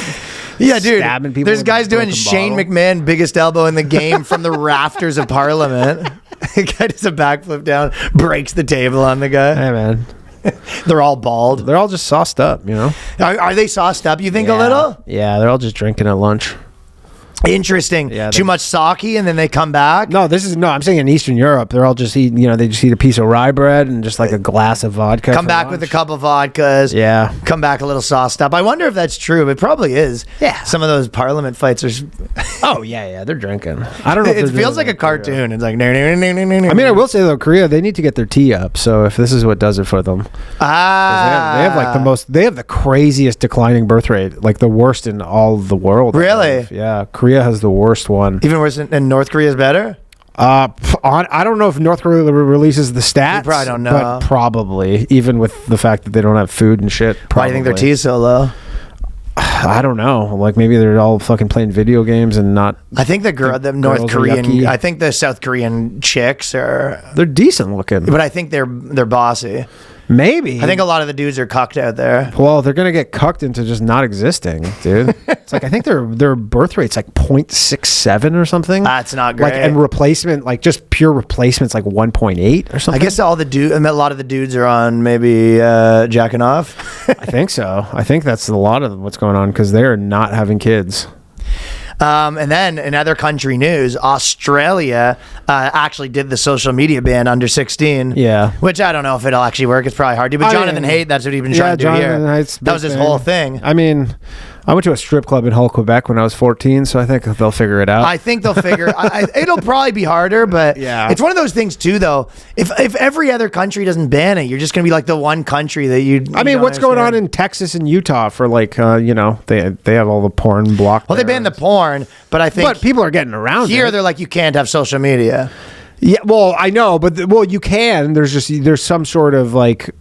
Yeah, dude. stabbing people There's with guys a doing broken Shane bottle. McMahon biggest elbow in the game from the rafters of Parliament. The guy does a backflip down, breaks the table on the guy. Hey man, They're all bald. they're all just sauced up. Are they sauced up? You think a little? Yeah, they're all just drinking at lunch. Interesting. Yeah, Too much sake and then they come back. No, I'm saying in Eastern Europe, they're all just eating, they just eat a piece of rye bread and just like a glass of vodka. Come for back lunch. with a couple of vodkas. Yeah. Come back a little sauced up. I wonder if that's true. It probably is. Yeah. Some of those Parliament fights are. Oh, yeah, they're drinking. I don't know. If It they're feels doing like it a in Korea. cartoon. It's like. I mean, I will say though, Korea, they need to get their tea up. So if this is what does it for them, they have like they have the craziest declining birth rate, like the worst in all of the world. I Really? believe. Yeah, Korea has the worst one. Even worse than North Korea's better? I don't know if North Korea releases the stats. You probably don't know. But probably, even with the fact that they don't have food and shit. Why do you think their probably. tea's so low? I don't know. Like maybe they're all fucking playing video games and not. I think the North girls are Korean, yucky. I think the South Korean chicks are, They're decent looking. but I think they're bossy. Maybe. I think a lot of the dudes are cucked out there. Well, they're gonna get cucked into just not existing, dude. It's like I think their birth rate's like 0.67 or something. That's not great. Like and replacement, like just pure replacement's like 1.8 or something. I guess a lot of the dudes are on maybe jacking off. I think so. I think that's a lot of what's going on because they're not having kids. And then in other country news, Australia actually did the social media ban under 16. Yeah. Which I don't know if it'll actually work. It's probably hard to. But I Jonathan mean, Haidt, that's what he's been trying to do Jonathan here. Haidt's That was his big whole thing. I mean, I went to a strip club in Hull, Quebec when I was 14, so I think they'll figure it out. I think they'll figure. It'll probably be harder, but Yeah. it's one of those things too. Though, if every other country doesn't ban it, you're just gonna be like the one country that you. I mean, what's going on in Texas and Utah for like, they have all the porn blocked. Well, they there. banned the porn, but I think But people are getting around here it. they're like you can't have social media. Yeah, well, I know, but you can. There's some sort of like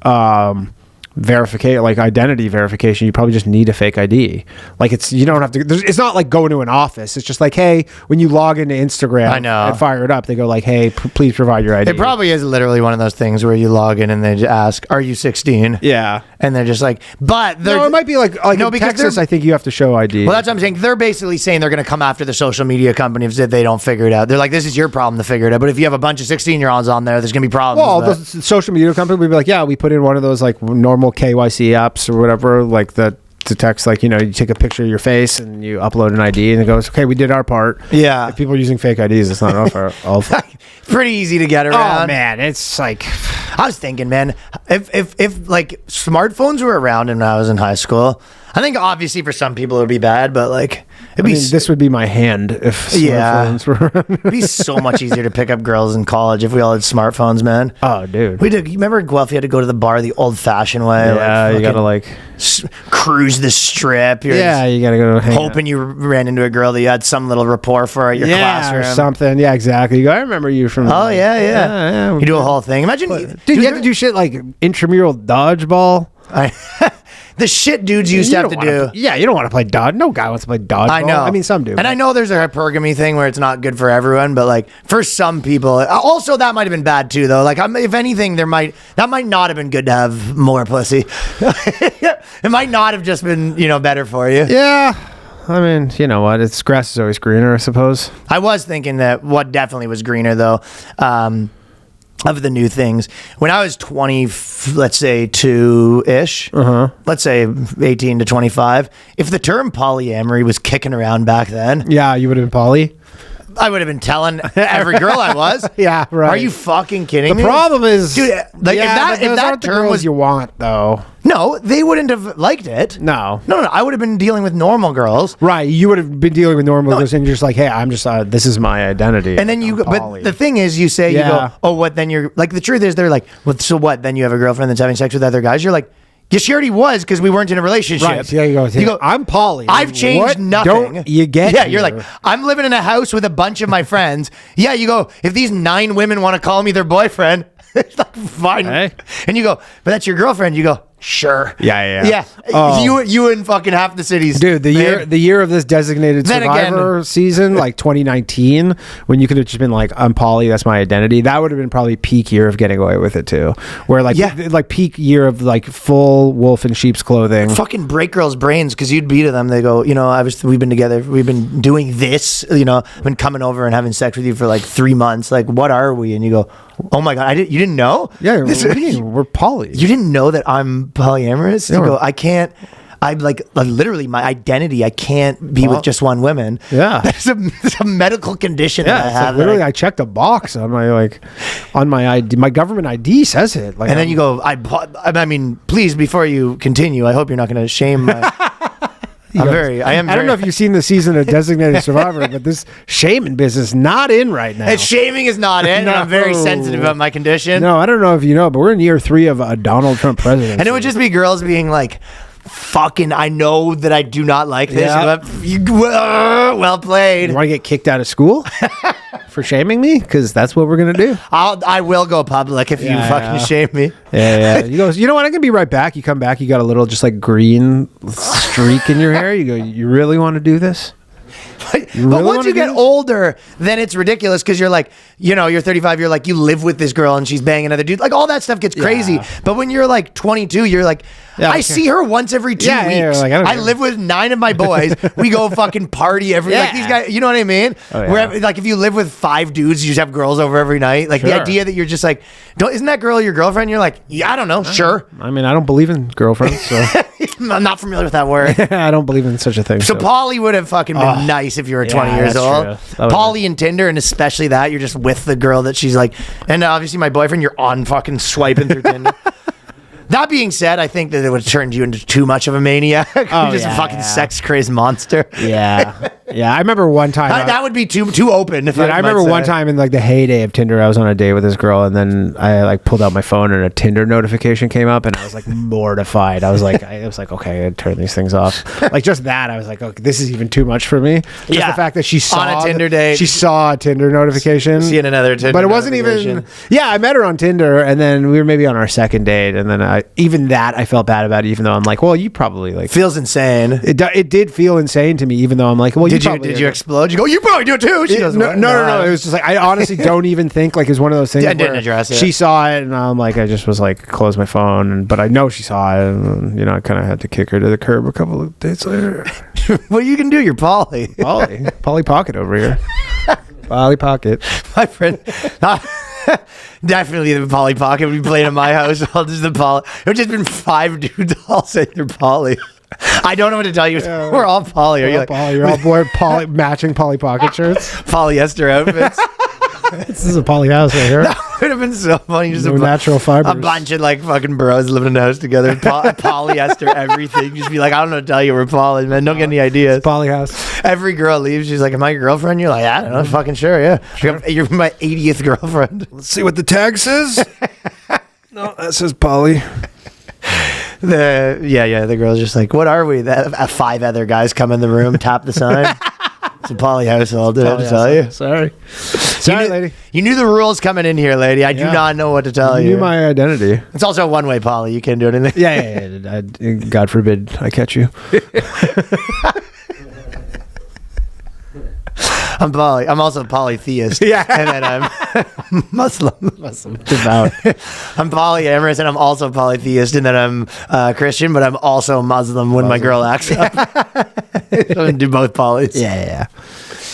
verification, like identity verification. You probably just need a fake ID. Like you don't have to. It's not like going to an office. It's just like, hey, when you log into Instagram, I know. and fire it up, they go like, hey, please provide your ID. It probably is literally one of those things where you log in and they just ask, "Are you 16?" Yeah. And they're just like, but they're, No, it might be like No, in because Texas. they're- I think you have to show ID. well, that's what I'm saying. They're basically saying they're going to come after the social media companies if they don't figure it out. They're like, this is your problem to figure it out. But if you have a bunch of 16-year-olds on there, there's going to be problems. Well, with the social media company would be like, yeah, we put in one of those like normal KYC apps or whatever, like that detects like, you take a picture of your face and you upload an ID and it goes, okay, we did our part. Yeah. If people are using fake IDs, it's not our fault. pretty easy to get around. Oh man, it's like I was thinking, man, if like smartphones were around when I was in high school, I think obviously for some people it would be bad, but like it'd be this would be my hand if Yeah. smartphones were. it'd be so much easier to pick up girls in college if we all had smartphones, man. Oh, dude. We did. You remember Guelph? You had to go to the bar the old-fashioned way. Yeah, you gotta fucking cruise the strip. You're you gotta go hang out. hoping you ran into a girl that you had some little rapport for at your classroom. or something. Yeah, exactly. You go, I remember you from. Oh yeah. You do a whole thing. Imagine, Dude, you have to do shit like intramural dodgeball. the shit dudes used to have to do. You don't want to play dodge. No guy wants to play dodgeball. I know. I mean, some do. And I know there's a hypergamy thing where it's not good for everyone, but like for some people, also that might have been bad too, though. Like, if anything, that might not have been good to have more pussy. It might not have just been, better for you. Yeah. I mean, you know what? It's grass is always greener, I suppose. I was thinking that what definitely was greener, though, of the new things. When I was 20, let's say 2-ish, let's say 18 to 25, if the term polyamory was kicking around back then, Yeah, you would have been poly. I would have been telling every girl I was. Yeah, right. Are you fucking kidding me? The problem is, Dude, like, if those that aren't the term girls was you want, though. No, they wouldn't have liked it. No. No, I would have been dealing with normal girls. Right, you would have been dealing with normal girls, and you're just like, hey, I'm just, this is my identity. And then I'm but poly. the thing is, you say, Yeah. you go, oh, what, then you're, like, the truth is, they're like, well, so what, then you have a girlfriend that's having sex with other guys? You're like, yeah, she already was because we weren't in a relationship. Right, so yeah, you go, I'm poly. I've changed What nothing. Don't you get Yeah, you're here? like, I'm living in a house with a bunch of my friends. Yeah, you go, if these 9 women want to call me their boyfriend, it's like, fine. Hey. And you go, but that's your girlfriend. You go, sure. Yeah. Yeah. Oh. You and fucking half the cities. Dude, the year of this designated Then survivor season, like 2019, when you could have just been like, I'm poly, that's my identity. That would have been probably peak year of getting away with it too. Where like, like peak year of like full wolf in sheep's clothing. Fucking break girls' brains because you'd be to them. They go, we've been together. We've been doing this. I've been coming over and having sex with you for like 3 months. Like, what are we? And you go, oh my God, you didn't know? Yeah, what do you mean? We're poly. You didn't know that I'm polyamorous? Yeah, You go, I can't. I'm like literally my identity. I can't be with just one woman. Yeah, that's a medical condition that I it's have. like literally, I checked a box on my ID. My government ID says it. Like, and then you go, I mean, please, before you continue, I hope you're not going to shame my. I don't know if you've seen the season of Designated Survivor, but this shaming business not in right now. And shaming is not in. And I'm very No. sensitive about my condition. No, I don't know if you know, but we're in year 3 of a Donald Trump presidency. And it would just be girls being like, fucking, I know that I do not like this, Yeah. but well played. You want to get kicked out of school? for shaming me? Because that's what we're gonna do. I will go public if you fucking shame me. Yeah. He goes, you know what? I'm gonna be right back. You come back. You got a little just like green streak in your hair. You go, you really want to do this? But once you get older, then it's ridiculous because you're like, you're 35, you're like, you live with this girl and she's banging another dude. Like, all that stuff gets crazy. But when you're like 22, you're like, I see her once every 2 weeks. Like, I live with 9 of my boys. We go fucking party like these guys, you know what I mean? Where, like, if you live with 5 dudes, you just have girls over every night. Like, the idea that you're just like, isn't that girl your girlfriend? You're like, yeah, I don't know. Sure. I mean, I don't believe in girlfriends, so. I'm not familiar with that word. I don't believe in such a thing. So Polly would have fucking been nice if you were 20 years old. Polly and Tinder, and especially that, you're just with the girl that she's like, and obviously my boyfriend, you're on fucking swiping through Tinder. That being said, I think that it would have turned you into too much of a maniac. You're just a fucking sex crazed monster. Yeah. I remember one time. That would be too open. I remember one time in like the heyday of Tinder, I was on a date with this girl, and then I like pulled out my phone and a Tinder notification came up, and I was like mortified. I was like, okay, I turn these things off. Like just that, I was like, okay, this is even too much for me. Just the fact that she saw on a Tinder date, she saw a Tinder notification, seeing another Tinder, but it wasn't even. Yeah, I met her on Tinder, and then we were maybe on our second date, and then I felt bad about it, even though I'm like, well, you probably like feels insane. It did feel insane to me, even though I'm like, well, did you explode? You go, you probably do it too. She goes, no. It was just like, I honestly don't even think like it's one of those things. I didn't address it. She saw it, and I'm like, I just was like, close my phone, but I know she saw it, and I kind of had to kick her to the curb a couple of days later. Well, you can do your Polly Pocket over here. Polly Pocket, my friend. Definitely the Polly Pocket would be playing in my house. All just the Polly. It would just been 5 dudes all saying they're Polly. I don't know what to tell you. Yeah, we're all Polly. Are you like, you're all boy Polly matching Polly Pocket shirts, polyester outfits? This is a Polly house right here. That would have been so funny. Just natural fibers. A bunch of like fucking bros living in the house together. Polyester everything. Just be like, I don't know what to tell you. We're Polly, man. Don't get any ideas. Polly house. Every girl leaves. She's like, am I your girlfriend? You're like, I don't know. Fucking sure, yeah. Sure. You're my 80th girlfriend. Let's see what the tag says. No, that says Polly. The girl's just like, what are we? 5 other guys come in the room, tap the sign. It's a Polly household. Did I just tell you? Sorry, lady. You knew the rules coming in here, lady. I do not know what to tell you. You knew my identity. It's also a one-way, Polly. You can't do anything. Yeah. God forbid I catch you. I'm Polly. I'm also a polytheist. Yeah. And then I'm Muslim. Devout. I'm polyamorous and I'm also polytheist. And then I'm Christian, but I'm also Muslim when my girl acts up. I'm going to do both polys. Yeah.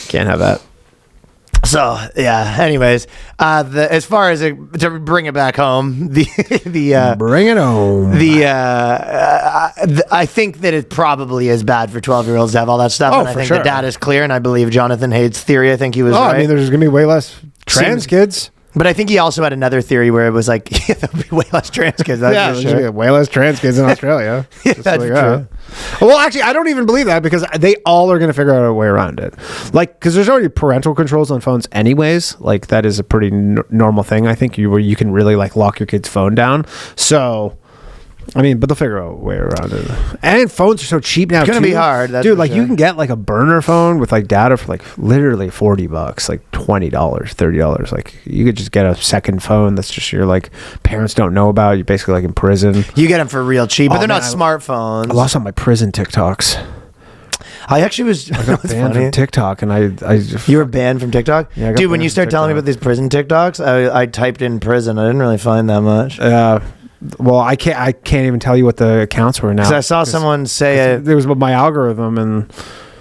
Can't have that. So anyways, as far as to bring it back home, bring it home. I think that it probably is bad for 12-year-olds to have all that stuff. And I think the data is clear, and I believe Jonathan Haid's theory. I think he was right. I mean, there's gonna be way less trans kids. But I think he also had another theory where it was like, there'll be way less trans kids. That's for sure. Way less trans kids in Australia. That's true. Well, actually, I don't even believe that because they all are going to figure out a way around it. Like, because there's already parental controls on phones anyways. Like, that is a pretty normal thing, I think, where you can really, like, lock your kid's phone down. So... I mean, but they'll figure out a way around it. And phones are so cheap now. It's gonna be hard, dude. Like you can get like a burner phone with like data for like literally $40, like $20, $30. Like you could just get a second phone that's just your like parents don't know about. You're basically like in prison. You get them for real cheap, but they're not smartphones. I lost all my prison TikToks. I got banned from TikTok, and I you were banned from TikTok. Yeah, dude. When you started telling me about these prison TikToks, I typed in prison. I didn't really find that much. Well, I can't even tell you what the accounts were now. Because I saw someone say it was my algorithm, and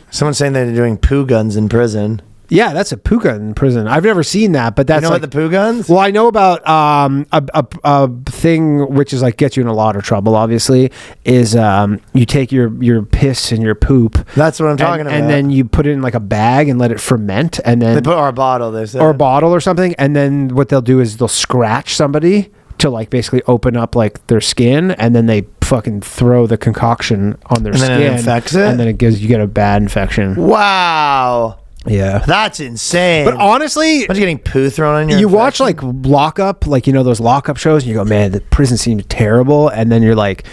someone saying they're doing poo guns in prison. Yeah, that's a poo gun in prison. I've never seen that, but that's what the poo guns? Well, I know about a thing which is like gets you in a lot of trouble. Obviously, is you take your piss and your poop. That's what I'm talking about. And then you put it in like a bag and let it ferment, and then they put or a bottle. They said or a bottle or something, and then what they'll do is they'll scratch somebody to like basically open up like their skin, and then they fucking throw the concoction on their skin, and then it infects it, and then you get a bad infection. Wow. Yeah, that's insane. But honestly, imagine getting poo thrown on your infection. Watch like lockup, like those lockup shows, and you go, man, the prison seems terrible, and then you're like,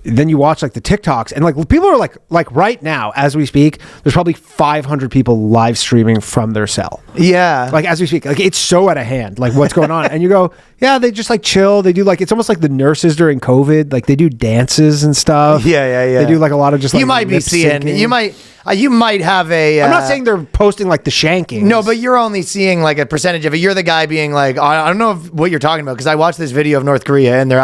then you watch like the TikToks, and like people are like right now as we speak, there's probably 500 people live streaming from their cell. Yeah. Like as we speak, like it's so out of hand, like what's going on. And you go, yeah, they just like chill. They do like, it's almost like the nurses during COVID. Like they do dances and stuff. Yeah. They do like a lot of just like you might be lip seeing, syncing. you might have a. I'm not saying they're posting like the shanking. No, but you're only seeing like a percentage of it. You're the guy being like, I don't know what you're talking about, because I watched this video of North Korea and their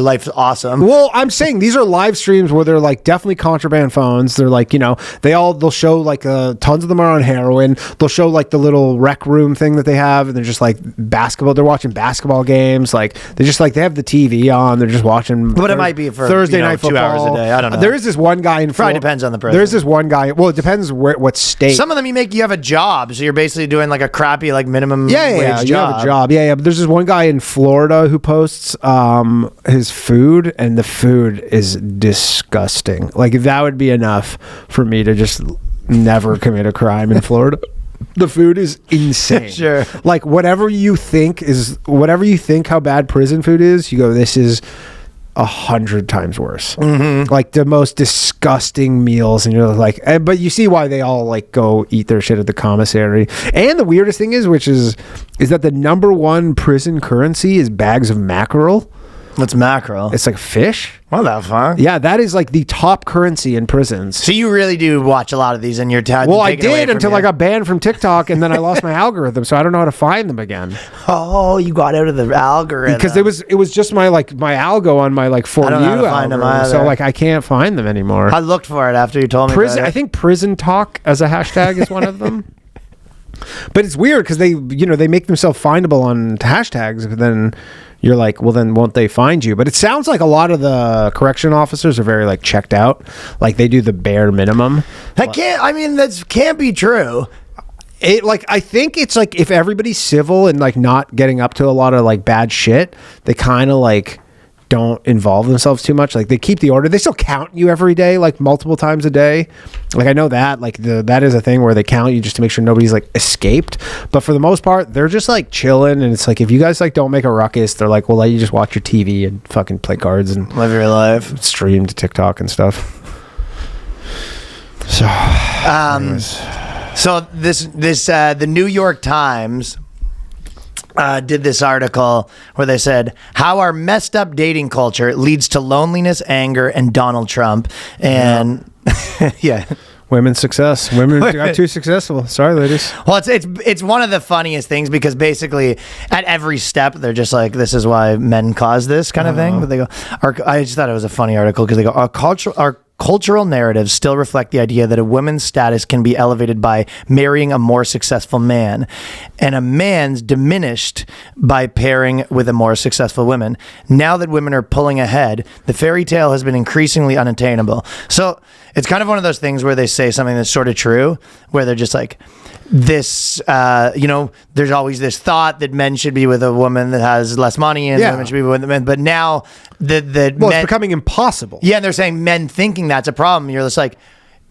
life's awesome. Well, I'm saying these are live streams where they're like definitely contraband phones. They're like, they'll show like tons of them are on heroin. They'll show like the little rec room thing that they have, and they're just like basketball. They're watching basketball games. Like they have the TV on. They're just watching. But it might be for Thursday night 2 football. hours a day. I don't know. There is this one guy in Probably depends on the person. There's this one guy. Well, it depends what state. Some of them you have a job, so you're basically doing like a crappy like minimum wage you job. have a job. But there's this one guy in Florida who posts his food, and the food is disgusting. Like that would be enough for me to just never commit a crime in Florida. The food is insane. Sure. Like whatever you think how bad prison food is, you go, this is 100 times worse. Mm-hmm. Like the most disgusting meals, and you're like, but you see why they all like go eat their shit at the commissary. And the weirdest thing is that the number one prison currency is bags of mackerel. What's mackerel? It's like fish. What the fuck? Yeah, that is like the top currency in prisons. So you really do watch a lot of these in your time. Well, I did until I got banned from TikTok, and then I lost my algorithm, so I don't know how to find them again. Oh, you got out of the algorithm. Because it was just my algo on my like For You algorithm, so like I can't find them anymore. I looked for it after you told me. Prison. I think prison talk as a hashtag is one of them. But it's weird because they make themselves findable on hashtags, but then you're like, well, then won't they find you? But it sounds like a lot of the correction officers are very like checked out. Like they do the bare minimum. That can't be true. I think it's like if everybody's civil and like not getting up to a lot of like bad shit, they kind of like don't involve themselves too much. Like they keep the order. They still count you every day, like multiple times a day. Like I know that like that is a thing where they count you just to make sure nobody's like escaped. But for the most part, they're just like chilling. And it's like, if you guys like don't make a ruckus, they're like, we'll let you just watch your TV and fucking play cards and live your life, stream to TikTok and stuff. So, so the New York Times did this article where they said how our messed up dating culture leads to loneliness, anger, and Donald Trump. And yeah. Women's success. Women got too successful. Sorry, ladies. Well, it's one of the funniest things because basically at every step they're just like, this is why men cause this kind of thing. But they go, I just thought it was a funny article because they go, our cultural narratives still reflect the idea that a woman's status can be elevated by marrying a more successful man, and a man's diminished by pairing with a more successful woman. Now that women are pulling ahead, the fairy tale has been increasingly unattainable. So it's kind of one of those things where they say something that's sort of true, where they're just like, this, there's always this thought that men should be with a woman that has less money and women should be with men. But now it's becoming impossible. Yeah, and they're saying men thinking that's a problem. You're just like,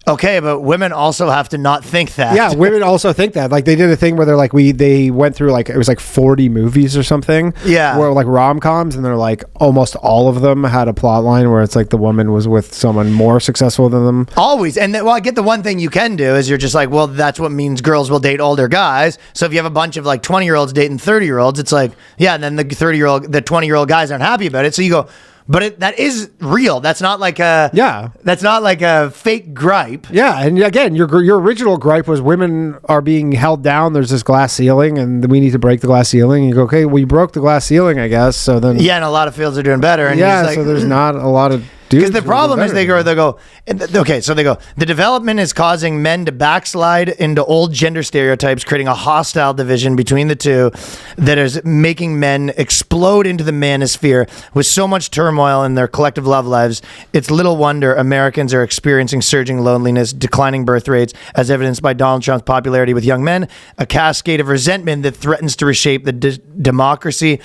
okay, but women also have to not think that. Yeah, women also think that. Like they did a thing where they're like, they went through like, it was like 40 movies or something. Yeah. Where like rom-coms, and they're like, almost all of them had a plot line where it's like the woman was with someone more successful than them. Always. And I get the one thing you can do is you're just like, well, that's what means girls will date older guys. So if you have a bunch of like 20-year-olds dating 30-year-olds, it's like, yeah, and then the 20-year-old guys aren't happy about it. So you go, but that is real. That's not like that's not like a fake gripe. Yeah, and again, your original gripe was women are being held down. There's this glass ceiling, and we need to break the glass ceiling. And you go, okay, well, you broke the glass ceiling, I guess. So then, yeah, and a lot of fields are doing better. And yeah, so there's not a lot of. Because the problem is they go, the development is causing men to backslide into old gender stereotypes, creating a hostile division between the two that is making men explode into the manosphere with so much turmoil in their collective love lives. It's little wonder Americans are experiencing surging loneliness, declining birth rates, as evidenced by Donald Trump's popularity with young men, a cascade of resentment that threatens to reshape the democracy.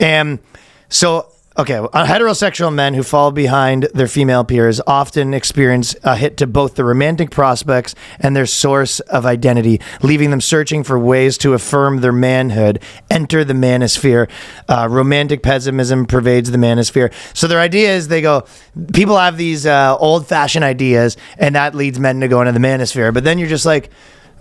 And so Okay, heterosexual men who fall behind their female peers often experience a hit to both the romantic prospects and their source of identity, leaving them searching for ways to affirm their manhood. Enter the manosphere. Romantic pessimism pervades the manosphere. So their idea is people have these old-fashioned ideas, and that leads men to go into the manosphere. But then you're just like,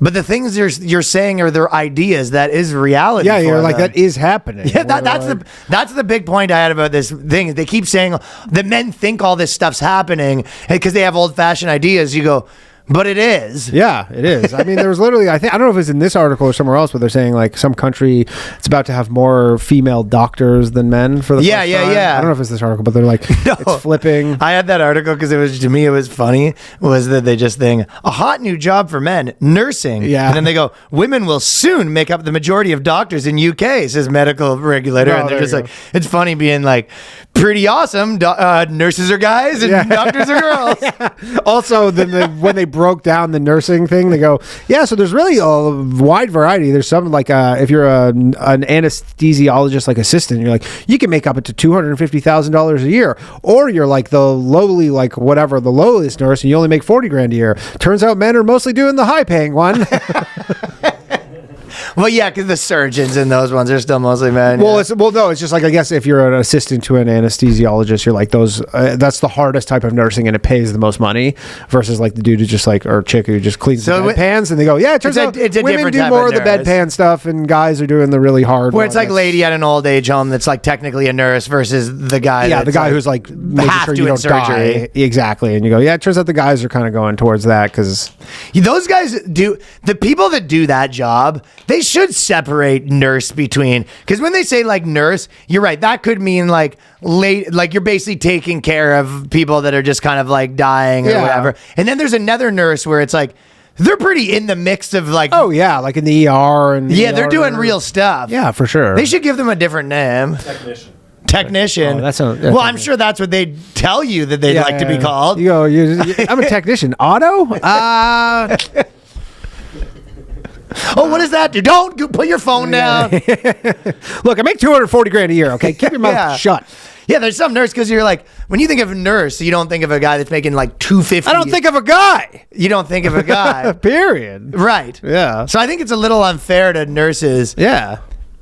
but the things you're saying are their ideas. That is reality. Yeah, you're for like, them. that is happening. Yeah, that's the big point I had about this thing. They keep saying that men think all this stuff's happening because they have old-fashioned ideas. You go, but it is. Yeah, it is. I mean, there was literally, I don't know if it's in this article or somewhere else, but they're saying like some country it's about to have more female doctors than men for the first time. I don't know if it's this article, but they're like, it's flipping. I had that article because to me, it was funny, was that they just think, a hot new job for men, nursing. Yeah. And then they go, women will soon make up the majority of doctors in UK, says medical regulator. Oh, and they're there just you like, it's funny being like, pretty awesome. Nurses are guys and doctors are girls. Also, then when they broke down the nursing thing, they go, yeah, so there's really a wide variety. There's some like if you're an anesthesiologist, like assistant, you're like, you can make up to $250,000 a year, or you're like the lowly, like whatever, the lowest nurse, and you only make $40,000 a year. Turns out men are mostly doing the high paying one. Well, yeah, because the surgeons in those ones are still mostly men. No, it's just like, I guess if you're an assistant to an anesthesiologist, you're like those. That's the hardest type of nursing, and it pays the most money. Versus like the dude who just like, or chick who just cleans the bedpans, and they go, yeah, it turns out it's a women different do type more of of the nurse. bedpan stuff, and guys are doing the really hard. Where it's like lady at an old age home that's like technically a nurse versus the guy. Yeah, the guy who's like making sure you don't surgery. die. Exactly, and you go, yeah, it turns out the guys are kind of going towards that because those guys do. The people that do that job, they should separate nurse between, because when they say like nurse, you're right, that could mean like like you're basically taking care of people that are just kind of like dying or whatever. And then there's another nurse where it's like they're pretty in the mix of like, oh yeah, like in the ER and they're doing real stuff. Yeah, for sure. They should give them a different name. Technician. Oh, I'm sure that's what they tell you that they'd like to be called. You go, I'm a technician. Auto? Oh, what does that do? Don't put your phone down. Look, I make $240,000 a year. Okay, keep your mouth shut. Yeah, there's some nurse, because you're like, when you think of a nurse, you don't think of a guy that's making like $250. I don't think of a guy. You don't think of a guy. Period. Right. Yeah. So I think it's a little unfair to nurses. Yeah.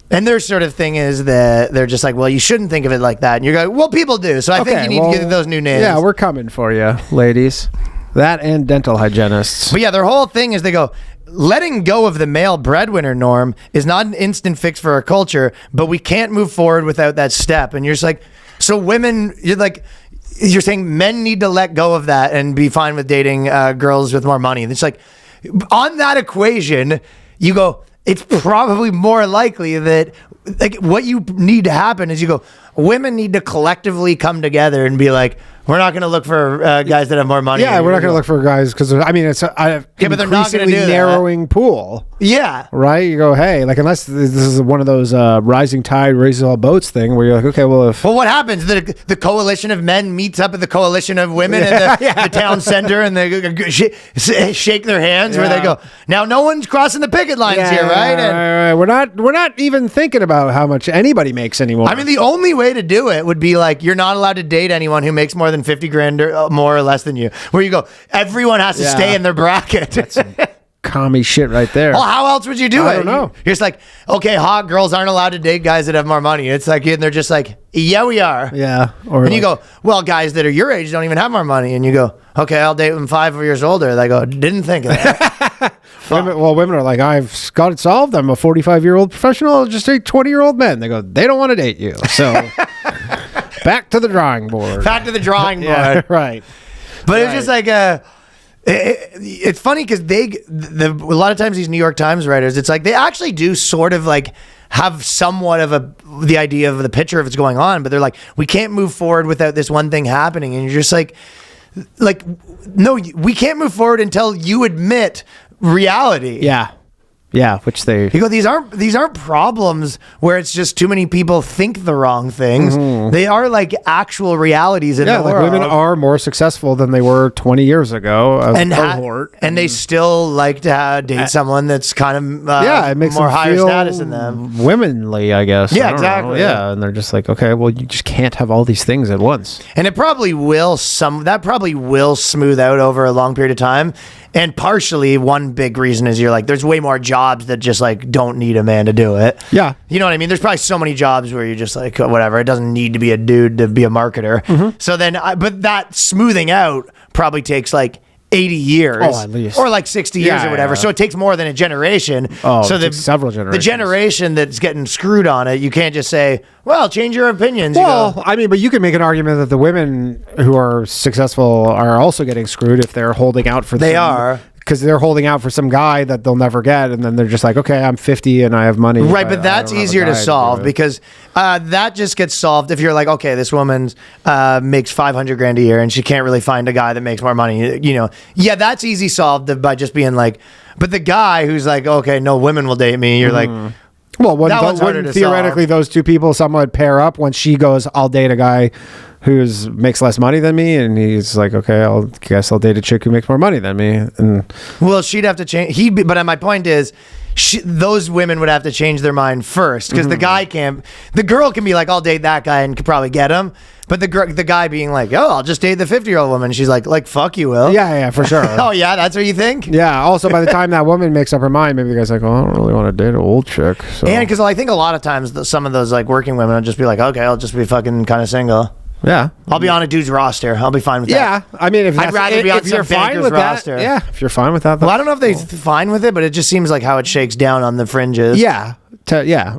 And their sort of thing is that they're just like, well, you shouldn't think of it like that. And you're going, well, people do. So I think you need to give those new names. Yeah, we're coming for you, ladies. That and dental hygienists. But yeah, their whole thing is they go, letting go of the male breadwinner norm is not an instant fix for our culture, but we can't move forward without that step. And you're just like, so women, you're saying men need to let go of that and be fine with dating girls with more money. It's like, on that equation, you go, it's probably more likely that like what you need to happen is you go, women need to collectively come together and be like, we're not going to look for guys that have more money. Yeah, we're not going to look for guys because I mean it's an but they're not going to do narrowing pool. Yeah, right. You go, hey, like unless this is one of those rising tide raises all boats thing where you're like, okay, well, what happens? The coalition of men meets up at the coalition of women at the town center, and they shake their hands where they go, now no one's crossing the picket lines here, right? And we're not even thinking about how much anybody makes anymore. I mean, the only way to do it would be like you're not allowed to date anyone who makes more than $50,000 or more or less than you. Where you go, everyone has to stay in their bracket. That's some commie shit right there. Well, how else would you do it? I don't know. You're just like, okay, hot girls aren't allowed to date guys that have more money. It's like, and they're just like, yeah, we are. Yeah. And you go, well, guys that are your age don't even have more money. And you go, okay, I'll date them 5 years older. They go, didn't think of that. Women are like, I've got it solved. I'm a 45-year-old professional. I'll just date 20-year-old men. They go, they don't want to date you. So back to the drawing board. Back to the drawing board. Yeah, right. But it's just like it's funny because a lot of times these New York Times writers, it's like they actually do sort of like have somewhat of the idea of the picture of what's going on, but they're like, we can't move forward without this one thing happening. And you're just like, no, we can't move forward until you admit reality. Yeah. Yeah, which they... You go, these aren't problems where it's just too many people think the wrong things. They are like actual realities in the world. Women are more successful than they were 20 years ago. And they still like to date someone that's kind of it makes more them higher feel status than them. Womanly, I guess. Yeah, I don't know. exactly. Yeah, and they're just like, okay, well, you just can't have all these things at once. And it probably will smooth out over a long period of time. And partially, one big reason is you're like, there's way more jobs that just like don't need a man to do it. Yeah. You know what I mean? There's probably so many jobs where you're just like, whatever. It doesn't need to be a dude to be a marketer. So then, but that smoothing out probably takes like 80 years. Oh, at least. Or like 60 years or whatever. So it takes more than a generation. Oh, so it takes several generations. The generation that's getting screwed on it, you can't just say, well, change your opinions. Well, I mean, but you can make an argument that the women who are successful are also getting screwed if they're holding out for because they're holding out for some guy that they'll never get, and then they're just like, okay, I'm 50 and I have money. Right, but that's easier to solve because that just gets solved if you're like, okay, this woman makes $500,000 a year and she can't really find a guy that makes more money. You know, yeah, that's easy solved by just being like, but the guy who's like, okay, no women will date me. You're like, well, wouldn't theoretically those two people somewhat pair up when she goes, I'll date a guy who makes less money than me, and he's like, okay, I'll date a chick who makes more money than me. And well, she'd have to change. But my point is, those women would have to change their mind first because the girl can be like, I'll date that guy and could probably get him. But the guy being like, oh, I'll just date the 50-year-old woman. She's like, fuck you, Will. Yeah, for sure. Oh, yeah, that's what you think? Yeah. Also, by the time that woman makes up her mind, maybe the guy's like, well, I don't really want to date an old chick. So. And because I think a lot of times some of those like working women will just be like, okay, I'll just be fucking kind of single. Yeah, I'll be on a dude's roster. I'll be fine with that. Yeah, I mean, I'd rather be on some banker's roster. If you're fine with that. Well, I don't know if they're fine with it, but it just seems like how it shakes down on the fringes. Yeah,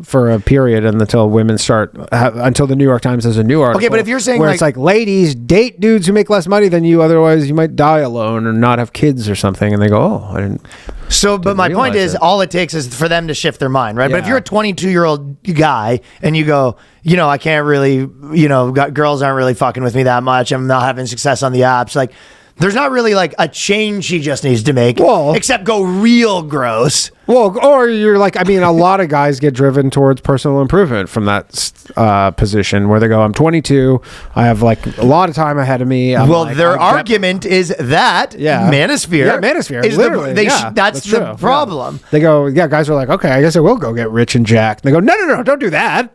for a period until women start until the New York Times has a new article. Okay, but if you're saying where it's like, ladies, date dudes who make less money than you, otherwise you might die alone or not have kids or something, and they go, oh, I didn't. So, but my point is, all it takes is for them to shift their mind, right? Yeah. But if you're a 22-year-old guy and you go, you know, I can't really, you know, girls aren't really fucking with me that much. I'm not having success on the apps. Like, there's not really like a change she just needs to make, except go real gross. Well, or you're like, I mean, a lot of guys get driven towards personal improvement from that position where they go, I'm 22, I have like a lot of time ahead of me. Their argument is that manosphere. Yeah, manosphere. Is literally. That's the problem. Yeah. They go, guys are like, okay, I guess I will go get rich and jacked. And they go, no, don't do that.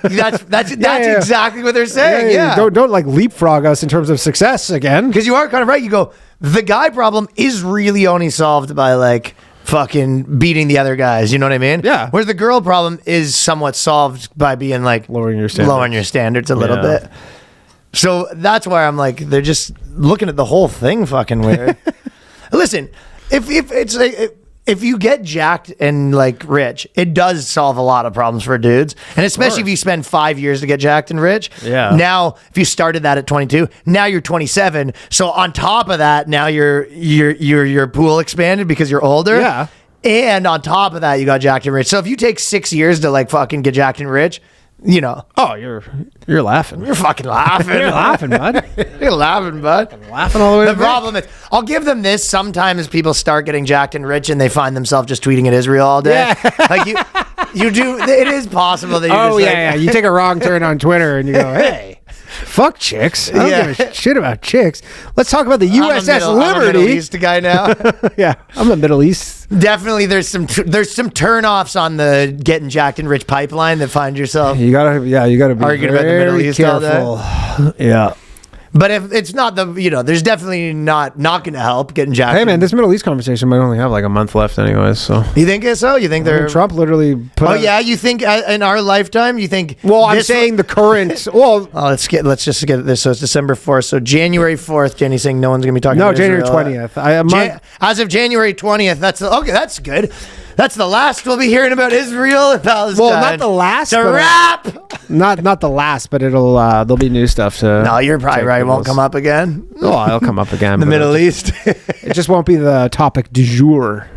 That's exactly what they're saying. Yeah. Don't like leapfrog us in terms of success again. Because you are kind of right. You go, the guy problem is really only solved by like fucking beating the other guys. You know what I mean? Yeah. Whereas the girl problem is somewhat solved by being like lowering your standards a little bit. So that's why I'm like, they're just looking at the whole thing fucking weird. Listen, if it's like, if you get jacked and like rich, it does solve a lot of problems for dudes, and especially if you spend 5 years to get jacked and rich. Yeah. Now, if you started that at 22, now you're 27. So on top of that, now your pool expanded because you're older. Yeah. And on top of that, you got jacked and rich. So if you take 6 years to like fucking get jacked and rich, you know. Oh, you're laughing. You're fucking laughing. You're laughing, bud. You're laughing, bud. Laughing all the way. The problem is, I'll give them this. Sometimes people start getting jacked and rich, and they find themselves just tweeting at Israel all day. Yeah. Like you do. It is possible that you. Oh yeah. You take a wrong turn on Twitter, and you go, hey. Fuck chicks. I don't give a shit about chicks. Let's talk about the USS Liberty. I'm a Middle East guy now. Yeah, I'm a Middle East. Definitely, there's some turnoffs on the getting jacked and rich pipeline that find yourself. You gotta be arguing about the Middle East careful. all day. Yeah. But if it's not there's definitely not going to help getting jacked. Hey man, this Middle East conversation might only have like a month left anyways. So you think so? You think they're Trump literally put? Oh yeah, you think in our lifetime? You think? Well, I'm saying the current. Well, let's just get this. So it's December 4th. So January 4th, Jenny's saying no one's going to be talking. No, about January Israel. 20th. As of January 20th, that's good. That's the last we'll be hearing about Israel and Palestine. Well, not the last. It's a wrap. Not the last, but there'll be new stuff to. No, you're probably right. It won't come up again. Oh, it'll come up again. The Middle East. It just won't be the topic du jour.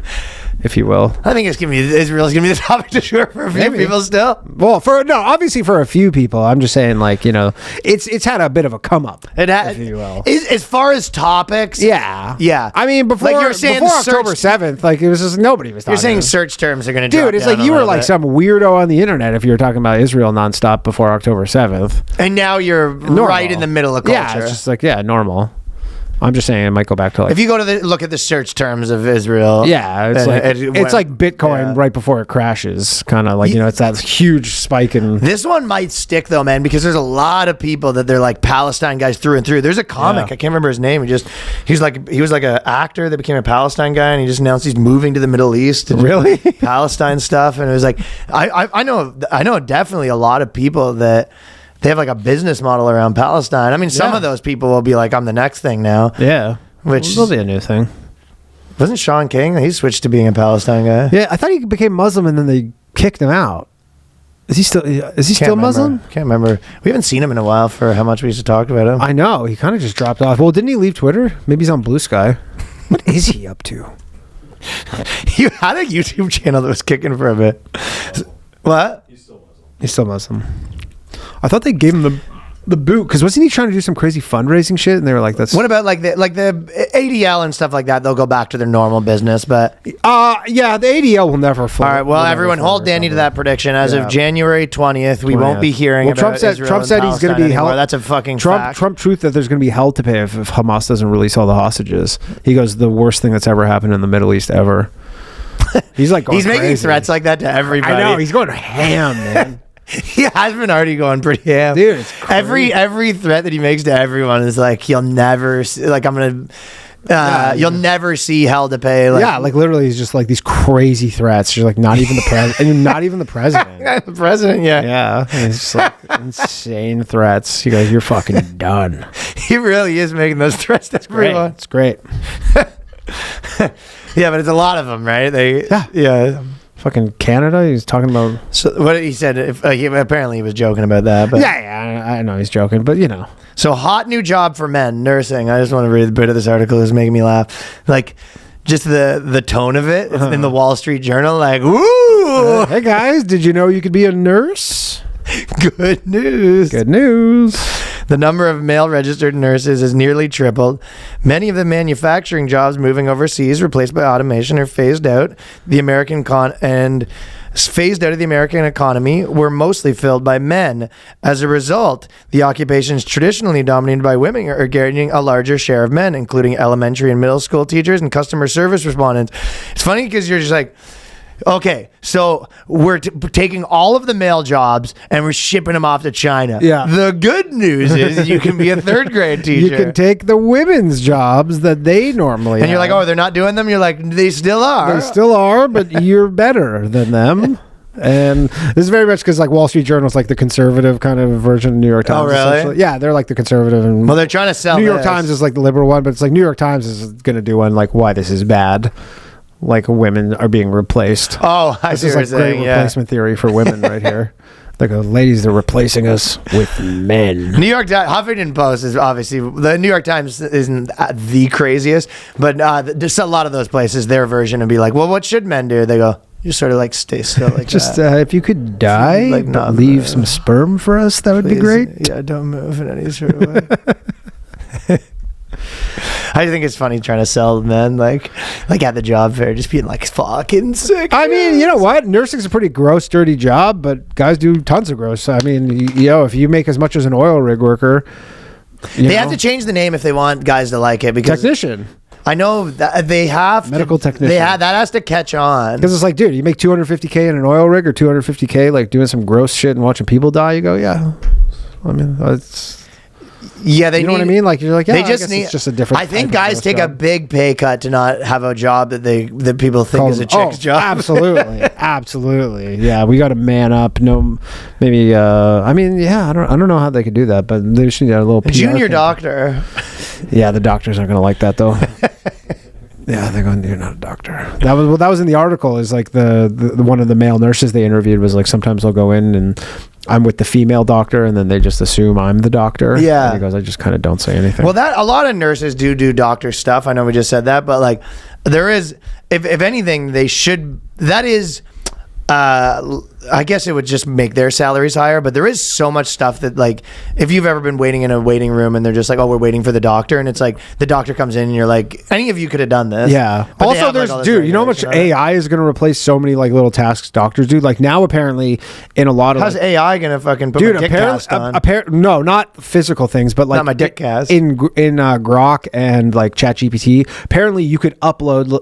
if you will. I think Israel's gonna be the topic du jour for a few people still. Well, obviously for a few people. I'm just saying, like, you know, it's had a bit of a come up, if you will. As far as topics, yeah. I mean, before Like you're saying before October 7th, like it was just nobody was talking. You're saying about it. search terms are gonna Dude, drop it's down like you a were little like bit. some weirdo on the internet if you were talking about Israel nonstop before October 7th. And now you're right in the middle of culture. Yeah, it's just like, normal. I'm just saying it might go back to like. If you go to look at the search terms of Israel, yeah, it's like Bitcoin right before it crashes, kind of like, you know, it's that huge spike in. This one might stick though, man, because there's a lot of people that they're like Palestine guys through and through. There's a comic, I can't remember his name. He was like an actor that became a Palestine guy, and he just announced he's moving to the Middle East. To really? Palestine stuff, and it was like I know definitely a lot of people that. They have like a business model around Palestine. I mean, some of those people will be like, I'm the next thing now. Yeah. Which will be a new thing. Wasn't Sean King? He switched to being a Palestine guy. Yeah, I thought he became Muslim and then they kicked him out. Is he still Muslim? Can't remember. We haven't seen him in a while for how much we used to talk about him. I know. He kind of just dropped off. Well, didn't he leave Twitter? Maybe he's on Blue Sky. What is he up to? He had a YouTube channel that was kicking for a bit. What? He's still Muslim. I thought they gave him the boot because wasn't he trying to do some crazy fundraising shit? And they were like, "That's." What about like the ADL and stuff like that? They'll go back to their normal business, but yeah, the ADL will never fall. All right, well, everyone, hold Danny to that prediction. As of January 20th, we won't be hearing about Trump said Israel he's going to be held. That's a fucking Trump truth that there's going to be hell to pay if Hamas doesn't release all the hostages. He goes, the worst thing that's ever happened in the Middle East ever. He's like he's making threats like that to everybody. I know, he's going ham, man. He has been already going pretty ham, dude. It's crazy. Every threat that he makes to everyone is like, you'll never you'll never see hell to pay. Like, yeah, like literally, he's just like these crazy threats. You're like, not even the president, and you're not even the president. The president, yeah. And it's just like insane threats. You guys, you're fucking done. He really is making those threats to everyone. It's great. Yeah, but it's a lot of them, right? Yeah. Fucking Canada. He's talking about. So what he said. Apparently he was joking about that. But yeah, I know he's joking, but you know. So hot new job for men, nursing. I just want to read a bit of this article. It's making me laugh. Like just the tone of it in the Wall Street Journal. Like, woo! Hey guys, did you know you could be a nurse? Good news. Good news. The number of male registered nurses has nearly tripled. Many of the manufacturing jobs moving overseas, replaced by automation, are phased out of the American economy, were mostly filled by men. As a result, the occupations traditionally dominated by women are getting a larger share of men, including elementary and middle school teachers and customer service respondents. It's funny because you're just like, okay, so we're taking all of the male jobs and we're shipping them off to China. Yeah. The good news is you can be a third grade teacher. You can take the women's jobs that they normally and you're like, oh, they're not doing them? You're like, they still are. They still are, but you're better than them. And this is very much because like Wall Street Journal is like the conservative kind of version of New York Times. Oh, really? Yeah, they're like the conservative. And well, they're trying to sell New York Times is like the liberal one, but it's like New York Times is going to do one like why this is bad. Like women are being replaced. Oh, I see what you're saying. Great replacement theory for women right here. Like, ladies, they're replacing us with men. New York Times, Huffington Post is obviously, the New York Times isn't the craziest, but just a lot of those places, their version would be like, well, what should men do? They go, you sort of like stay still like just, that. If you could die, like, but leave some sperm for us, that would be great. Yeah, don't move in any sort of way. I think it's funny trying to sell men like at the job fair, just being like fucking sick. I mean, you know what? Nursing's a pretty gross, dirty job, but guys do tons of gross. I mean, if you make as much as an oil rig worker, they have to change the name if they want guys to like it because technician. I know that they have medical technician. That has to catch on because it's like, dude, you make $250K in an oil rig or $250K like doing some gross shit and watching people die. You go, yeah. I mean, it's. Yeah, you know what I mean? Like you're like, yeah, they just need. It's just a different. I think guys take a big pay cut to not have a job that people think is a chick's job. Absolutely, absolutely. Yeah, we got to man up. No, maybe. I mean, yeah, I don't know how they could do that, but they should need a little PR junior thing. Doctor. Yeah, the doctors aren't going to like that though. Yeah, they're going, you're not a doctor. That was in the article. Is like the one of the male nurses they interviewed was like sometimes they'll go in and I'm with the female doctor, and then they just assume I'm the doctor. Yeah. And he goes, I just kind of don't say anything. Well, that a lot of nurses do doctor stuff. I know we just said that, but like there is, if anything, they should. That is. I guess it would just make their salaries higher, but there is so much stuff that, like, if you've ever been waiting in a waiting room and they're just like, oh, we're waiting for the doctor, and it's like the doctor comes in and you're like, any of you could have done this. Yeah. But they Also, have, there's, all this dude, you know how much regulation on it. AI is going to replace so many like little tasks doctors do? Like now, apparently, in a lot of How's like, AI gonna fucking put my dick cast on? No, not physical things, but like Not my dick cast. in Grok and like ChatGPT. Apparently, you could upload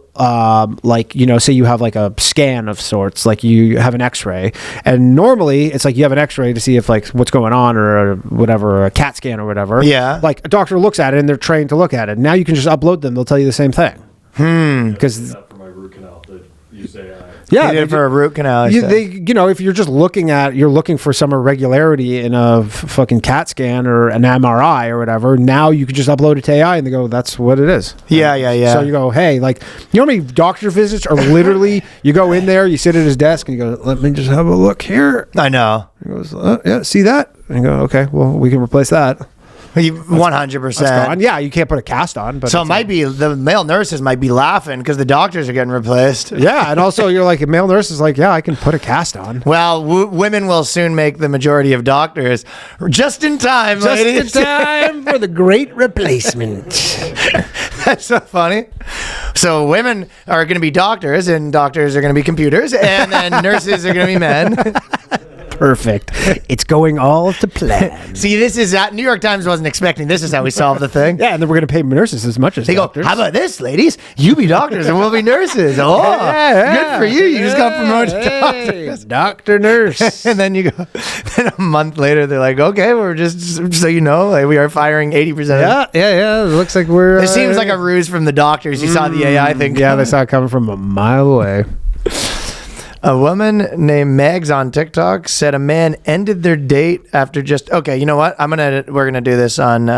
like, you know, say you have like a scan of sorts, like you have an X-ray, and normally it's like you have an X-ray to see if like what's going on or whatever, or a CAT scan or whatever. Yeah. Like a doctor looks at it and they're trained to look at it. Now you can just upload them; they'll tell you the same thing. Because For my root canal, they use AI. yeah, He did it for a root canal. you know, if you're just you're looking for some irregularity in a fucking CAT scan or an MRI or whatever, now you can just upload it to AI and they go, that's what it is. Yeah. So you go, hey, like, you know how many doctor visits are literally, you go in there, you sit at his desk and you go, let me just have a look here. I know. He goes, yeah, see that? And you go, okay, well, we can replace that. 100%. That's gone. Yeah, you can't put a cast on. But So it it's might be the male nurses might be laughing because the doctors are getting replaced. yeah, and also you're like, a male nurse is like, yeah, I can put a cast on. Well, women will soon make the majority of doctors. Just in time, ladies. Just in time for the great replacement. That's so funny. So women are going to be doctors, and doctors are going to be computers, and then nurses are going to be men. Perfect. It's going all to plan. See, this is New York Times wasn't expecting this is how we solve the thing. Yeah, and then we're going to pay nurses as much as They go, doctors. how about this, ladies? You be doctors and we'll be nurses. Oh, good for you. You just got promoted to doctors. Doctor nurse. And then you go, then a month later, they're like, okay, we're just, so you know, like we are firing 80%. Yeah. It looks like we're... It seems like a ruse from the doctors. You saw the AI thing. Yeah, they saw it coming from a mile away. A woman named Megs on TikTok said a man ended their date after just, okay, you know what? We're going to do this on,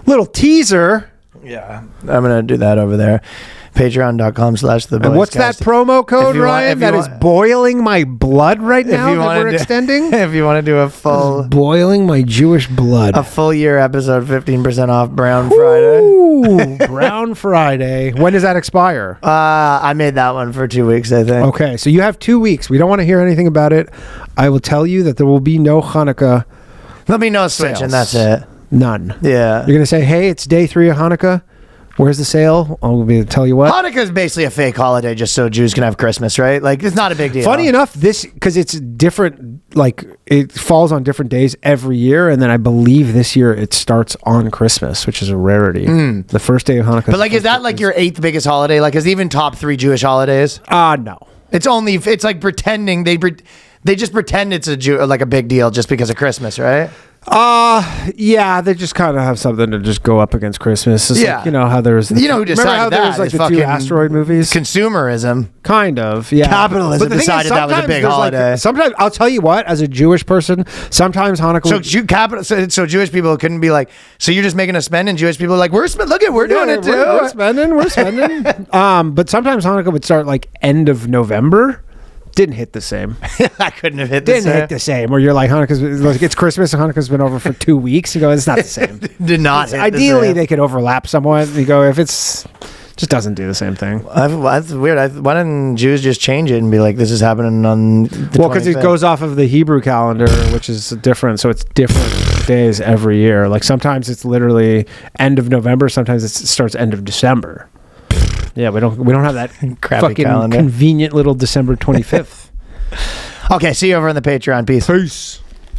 Little teaser. yeah, I'm going to do that over there. Patreon.com/the And what's that promo code, Ryan? That is boiling my blood right now that we're extending? If you want to do a full Boiling my Jewish blood. a full year episode, 15% off Brown Friday. Ooh, Brown Friday. When does that expire? I made that one for 2 weeks, I think. Okay, so you have 2 weeks. We don't want to hear anything about it. I will tell you that there will be no Hannukah. Let me know a switch, and that's Sales. it. None. Yeah. You're going to say, hey, it's day 3 of Hanukkah. Where's the sale? I'll be able to tell you what. Hanukkah is basically a fake holiday just so Jews can have Christmas, right? Like, it's not a big deal. Funny enough, because it's different, like it falls on different days every year, and then I believe this year it starts on Christmas, which is a rarity. The first day of Hanukkah. But, like, is that like your 8th biggest holiday? Like, is it even top 3 Jewish holidays? No. It's like pretending they just pretend it's like a big deal just because of Christmas, right? Yeah, they just kind of have something to just go up against Christmas. It's Yeah. like, you know how there's... You know who decided remember how that? there's like It's the 2 fucking asteroid movies? Consumerism. Kind of, yeah. Capitalism But the thing is, decided that was a sometimes big there's, holiday. Sometimes, I'll tell you what, as a Jewish person, sometimes Hanukkah... So Jewish people couldn't be like, so you're just making us spend, and Jewish people are like, we're doing it too. We're spending. But sometimes Hanukkah would start like end of November. Didn't hit the same. I couldn't have hit Didn't hit the same. Where you're like, Hanukkah's like, it's Christmas and Hanukkah's been over for 2 weeks. You go, it's not the same. Did not hit Ideally, the same. they could overlap somewhat. You go, if it's just doesn't do the same thing. That's weird. Why didn't Jews just change it and be like, this is happening on the Well, because it 25th? goes off of the Hebrew calendar, which is different. So it's different days every year. Like sometimes it's literally end of November. Sometimes it starts end of December. Yeah, we don't have that Crappy fucking calendar. convenient little December 25th. Okay, see you over on the Patreon. Peace. Peace.